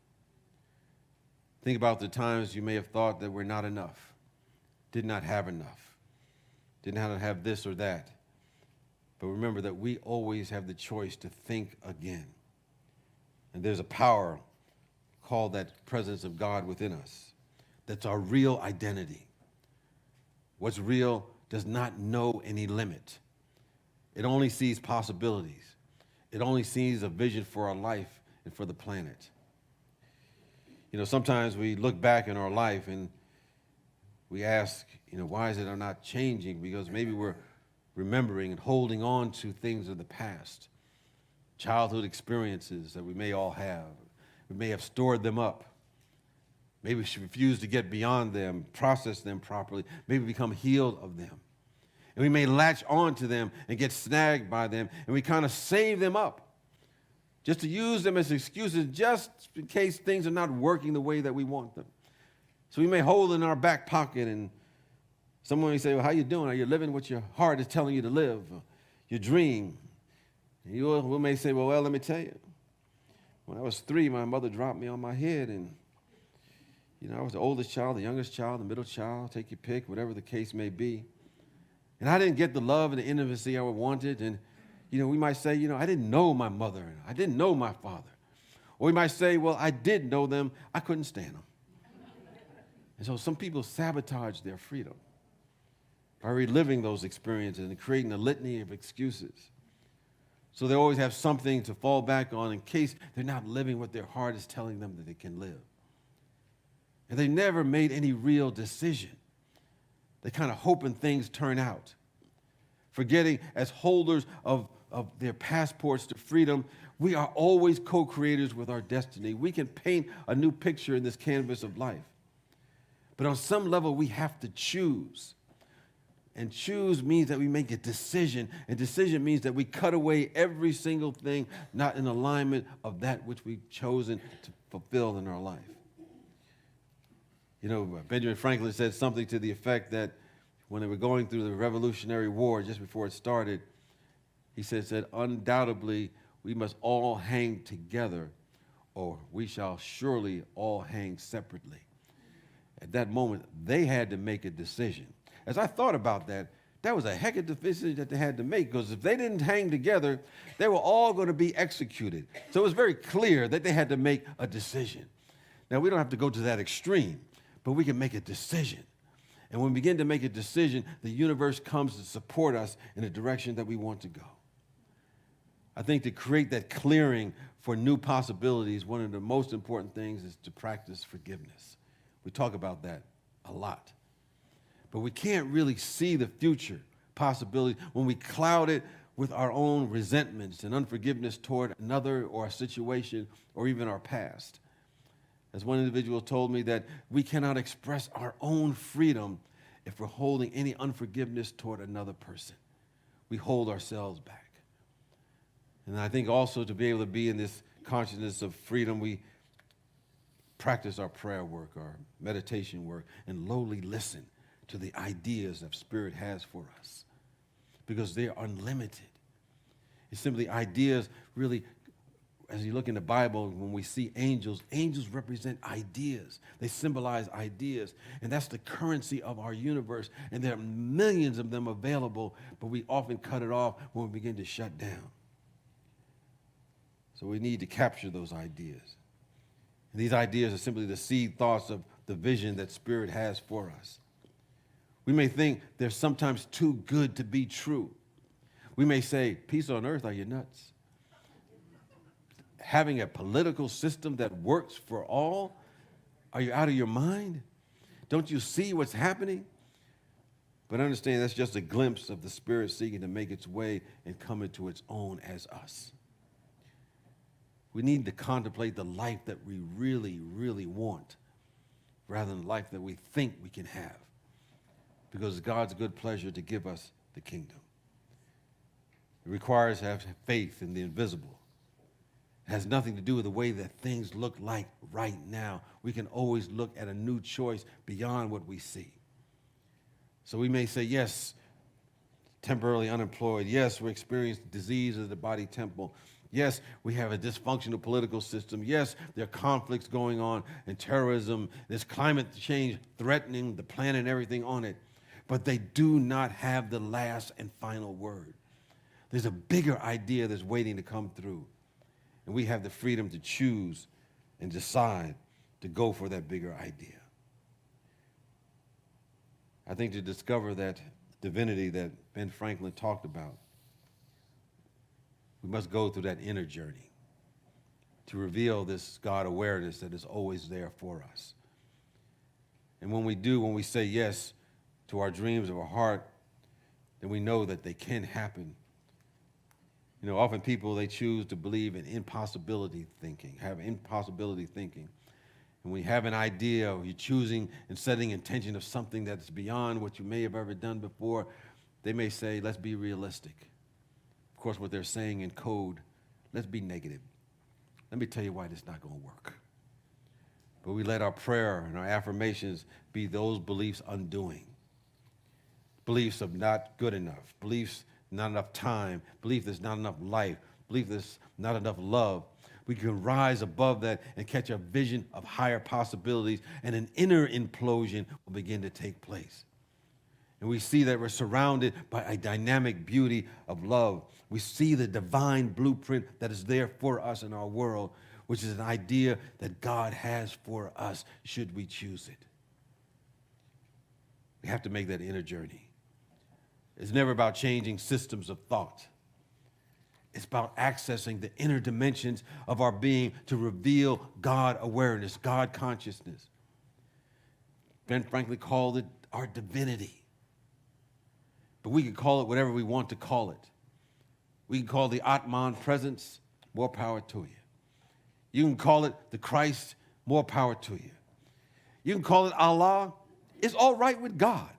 D: Think about the times you may have thought that we're not enough, did not have enough, didn't have this or that. But remember that we always have the choice to think again. And there's a power called that presence of God within us. That's our real identity. What's real does not know any limit. It only sees possibilities. It only sees a vision for our life and for the planet. You know, sometimes we look back in our life and we ask, why is it I'm not changing? Because maybe we're remembering and holding on to things of the past. Childhood experiences that we may all have. We may have stored them up. Maybe we should refuse to get beyond them, process them properly, maybe become healed of them. And we may latch on to them and get snagged by them, and we kind of save them up just to use them as excuses just in case things are not working the way that we want them. So we may hold it in our back pocket, and someone may say, well, how you doing? Are you living what your heart is telling you to live, your dream? And we may say, well, let me tell you. When I was 3, my mother dropped me on my head, and I was the oldest child, the youngest child, the middle child, take your pick, whatever the case may be. And I didn't get the love and the intimacy I wanted. And, we might say, I didn't know my mother, and I didn't know my father. Or we might say, well, I did know them, I couldn't stand them. And so some people sabotage their freedom by reliving those experiences and creating a litany of excuses. So they always have something to fall back on in case they're not living what their heart is telling them that they can live. And they never made any real decision. They kind of hoping things turn out. Forgetting as holders of their passports to freedom, we are always co-creators with our destiny. We can paint a new picture in this canvas of life. But on some level, we have to choose. And choose means that we make a decision, and decision means that we cut away every single thing not in alignment of that which we've chosen to fulfill in our life. Benjamin Franklin said something to the effect that when they were going through the Revolutionary War, just before it started, he said, undoubtedly, we must all hang together, or we shall surely all hang separately. At that moment, they had to make a decision. As I thought about that, that was a heck of a decision that they had to make, because if they didn't hang together, they were all going to be executed. So it was very clear that they had to make a decision. Now, we don't have to go to that extreme, but we can make a decision. And when we begin to make a decision, the universe comes to support us in the direction that we want to go. I think to create that clearing for new possibilities, one of the most important things is to practice forgiveness. We talk about that a lot. But we can't really see the future possibilities when we cloud it with our own resentments and unforgiveness toward another or a situation or even our past. As one individual told me, that we cannot express our own freedom if we're holding any unforgiveness toward another person. We hold ourselves back. And I think also to be able to be in this consciousness of freedom, we practice our prayer work, our meditation work, and lowly listen to the ideas that Spirit has for us, because they are unlimited. It's simply ideas really. As you look in the Bible, when we see angels, angels represent ideas. They symbolize ideas. And that's the currency of our universe. And there are millions of them available, but we often cut it off when we begin to shut down. So we need to capture those ideas. And these ideas are simply the seed thoughts of the vision that Spirit has for us. We may think they're sometimes too good to be true. We may say, peace on earth, are you nuts? Having a political system that works for all, are you out of your mind? Don't you see what's happening? But understand that's just a glimpse of the Spirit seeking to make its way and come into its own as us. We need to contemplate the life that we really, really want rather than the life that we think we can have, because it's God's good pleasure to give us the kingdom. It requires to have faith in the invisible. It has nothing to do with the way that things look like right now. We can always look at a new choice beyond what we see. So we may say, yes, temporarily unemployed. Yes, we're experiencing disease of the body temple. Yes, we have a dysfunctional political system. Yes, there are conflicts going on and terrorism. There's climate change threatening the planet and everything on it. But they do not have the last and final word. There's a bigger idea that's waiting to come through. And we have the freedom to choose and decide to go for that bigger idea. I think to discover that divinity that Ben Franklin talked about, we must go through that inner journey to reveal this God awareness that is always there for us. And when we do, when we say yes to our dreams of our heart, then we know that they can happen. You know, often people, they choose to believe in impossibility thinking, have impossibility thinking. And when you have an idea or you're choosing and setting intention of something that's beyond what you may have ever done before, they may say, let's be realistic. Of course, what they're saying in code, let's be negative. Let me tell you why this is not going to work. But we let our prayer and our affirmations be those beliefs undoing. Beliefs of not good enough, beliefs not enough time, belief there's not enough life, belief there's not enough love. We can rise above that and catch a vision of higher possibilities, and an inner implosion will begin to take place. And we see that we're surrounded by a dynamic beauty of love. We see the divine blueprint that is there for us in our world, which is an idea that God has for us should we choose it. We have to make that inner journey. It's never about changing systems of thought. It's about accessing the inner dimensions of our being to reveal God awareness, God consciousness. Ben Franklin called it our divinity. But we can call it whatever we want to call it. We can call the Atman presence, more power to you. You can call it the Christ, more power to you. You can call it Allah, it's all right with God.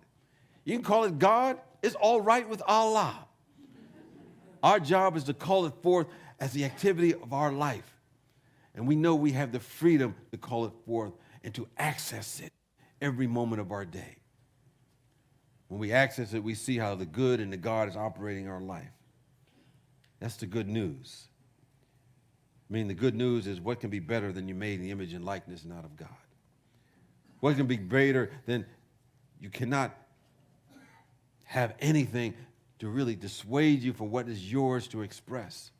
D: You can call it God, it's all right with Allah. Our job is to call it forth as the activity of our life. And we know we have the freedom to call it forth and to access it every moment of our day. When we access it, we see how the good and the God is operating our life. That's the good news. I mean, the good news is what can be better than you made in the image and likeness not of God? What can be greater than you cannot have anything to really dissuade you from what is yours to express.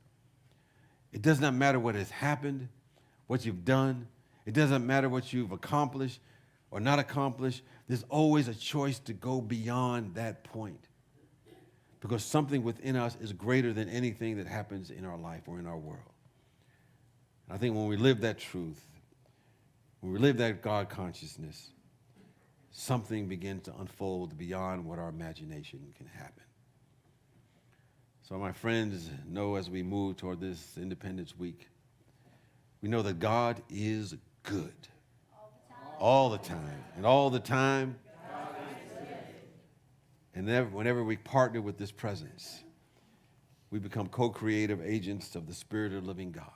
D: It does not matter what has happened, what you've done. It doesn't matter what you've accomplished or not accomplished. There's always a choice to go beyond that point, because something within us is greater than anything that happens in our life or in our world. And I think when we live that truth, when we live that God consciousness, something begins to unfold beyond what our imagination can happen. So my friends, know as we move toward this Independence Week, we know that God is good. All the time. And all the time. And whenever we partner with this presence, we become co-creative agents of the Spirit of the living God.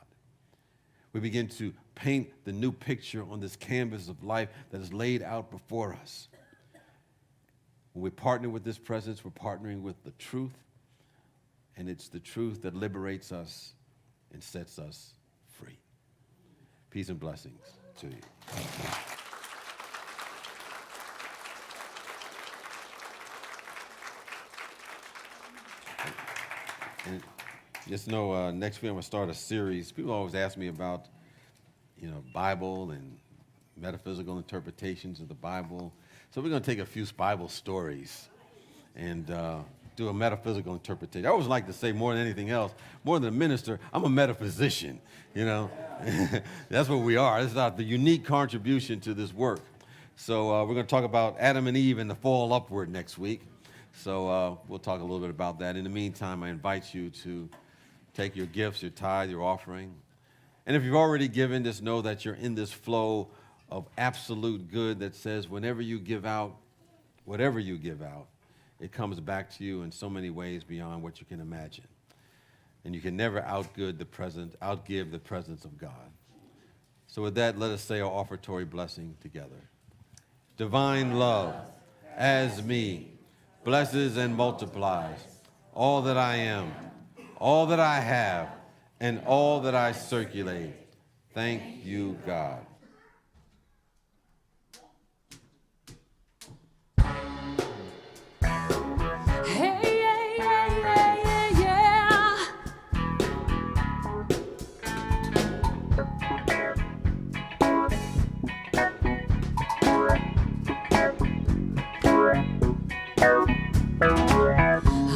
D: We begin to paint the new picture on this canvas of life that is laid out before us. When we partner with this presence, we're partnering with the truth. And it's the truth that liberates us and sets us free. Peace and blessings to you. And just know, next week I'm going to start a series. People always ask me about, Bible and metaphysical interpretations of the Bible. So we're going to take a few Bible stories and do a metaphysical interpretation. I always like to say more than anything else, more than a minister, I'm a metaphysician, you know. That's what we are. This is the unique contribution to this work. So we're going to talk about Adam and Eve and the fall upward next week. So we'll talk a little bit about that. In the meantime, I invite you to take your gifts, your tithe, your offering. And if you've already given, just know that you're in this flow of absolute good that says whenever you give out, whatever you give out, it comes back to you in so many ways beyond what you can imagine. And you can never outgive the presence of God. So with that, let us say our offertory blessing together. Divine love, as me, blesses and multiplies all that I am, all that I have, and all that I circulate. Thank you, God.
B: Hey, yeah, yeah, yeah, yeah.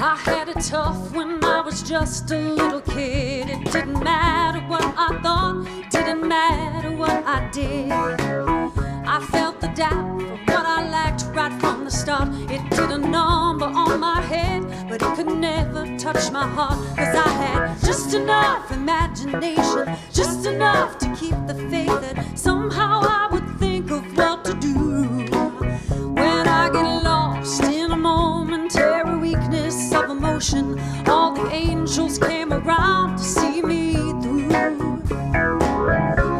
B: I had it tough when I was just a little kid. It didn't matter what I thought, didn't matter what I did. I felt the doubt for what I lacked right from the start. It did a number on my head, but it could never touch my heart. 'Cause I had just enough imagination, just enough to keep the faith that somehow I would think of what to do. When I get lost in a momentary weakness of emotion, all the angels came around to see me through.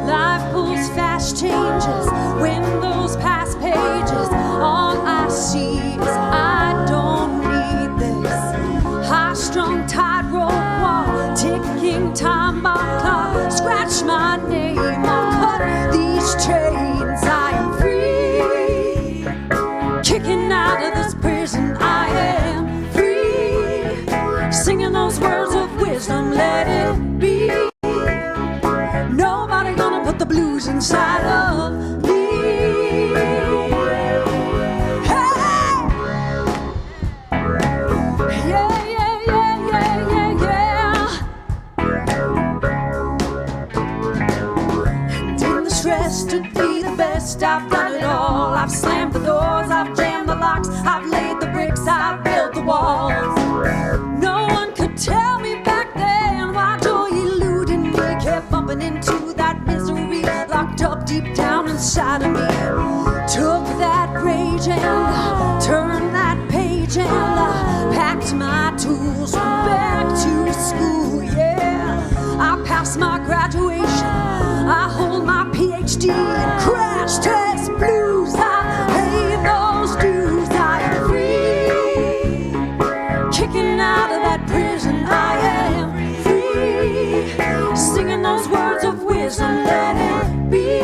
B: Life pulls fast changes when those past pages. All I see is I don't need this high-strung tightrope walk, ticking time bomb clock. Scratch my name, I'll cut these chains. I am free, kicking out of this prison. I am free, singing those words of wisdom. Let it be. Nobody gonna put the blues inside of me. Hey! Yeah, yeah, yeah, yeah, yeah, yeah. And in the stress to be the best, I've done it all. I've slammed the doors, I've jammed the locks, I've laid the bricks, I've built the walls. No one could tell me back then why joy eluded me, kept bumping into that misery locked up deep down inside of me. Took that rage and turned that page and packed my tools, went back to school, yeah. I passed my graduation, I hold my PhD in crash test blues. I pay those dues. I am free, kicking out of that prison. I am free, singing those words of wisdom. Let it be.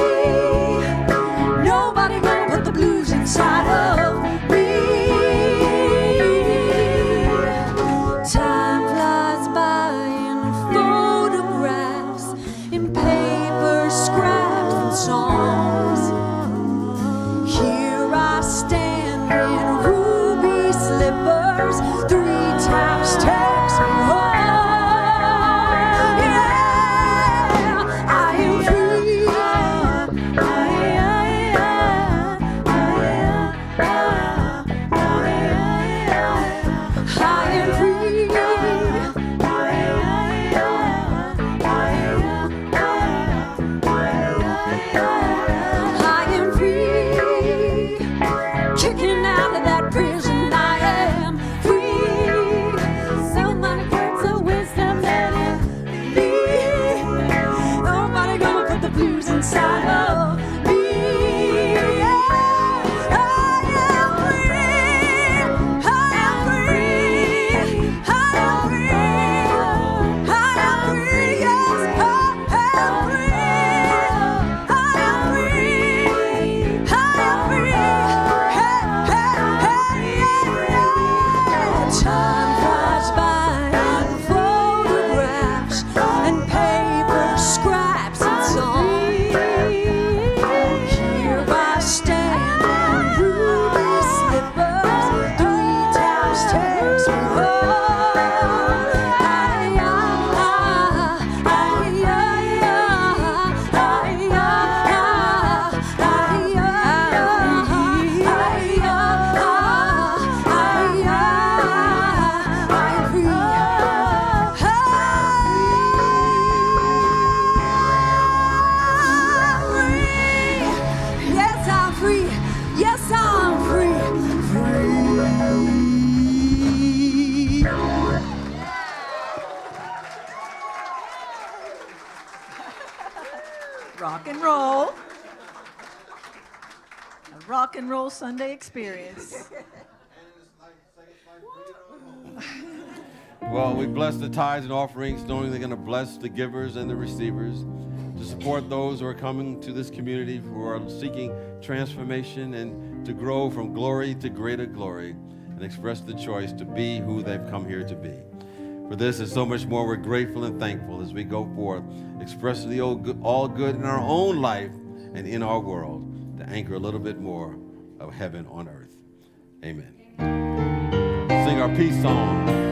B: Nobody gonna put the blues inside of me.
G: rock and roll. A rock and roll Sunday experience.
D: Well, we bless the tithes and offerings, knowing they're going to bless the givers and the receivers, to support those who are coming to this community, who are seeking transformation and to grow from glory to greater glory, and express the choice to be who they've come here to be. For this and so much more, we're grateful and thankful as we go forth, expressing the all good in our own life and in our world, to anchor a little bit more of heaven on earth. Amen. Sing our peace song.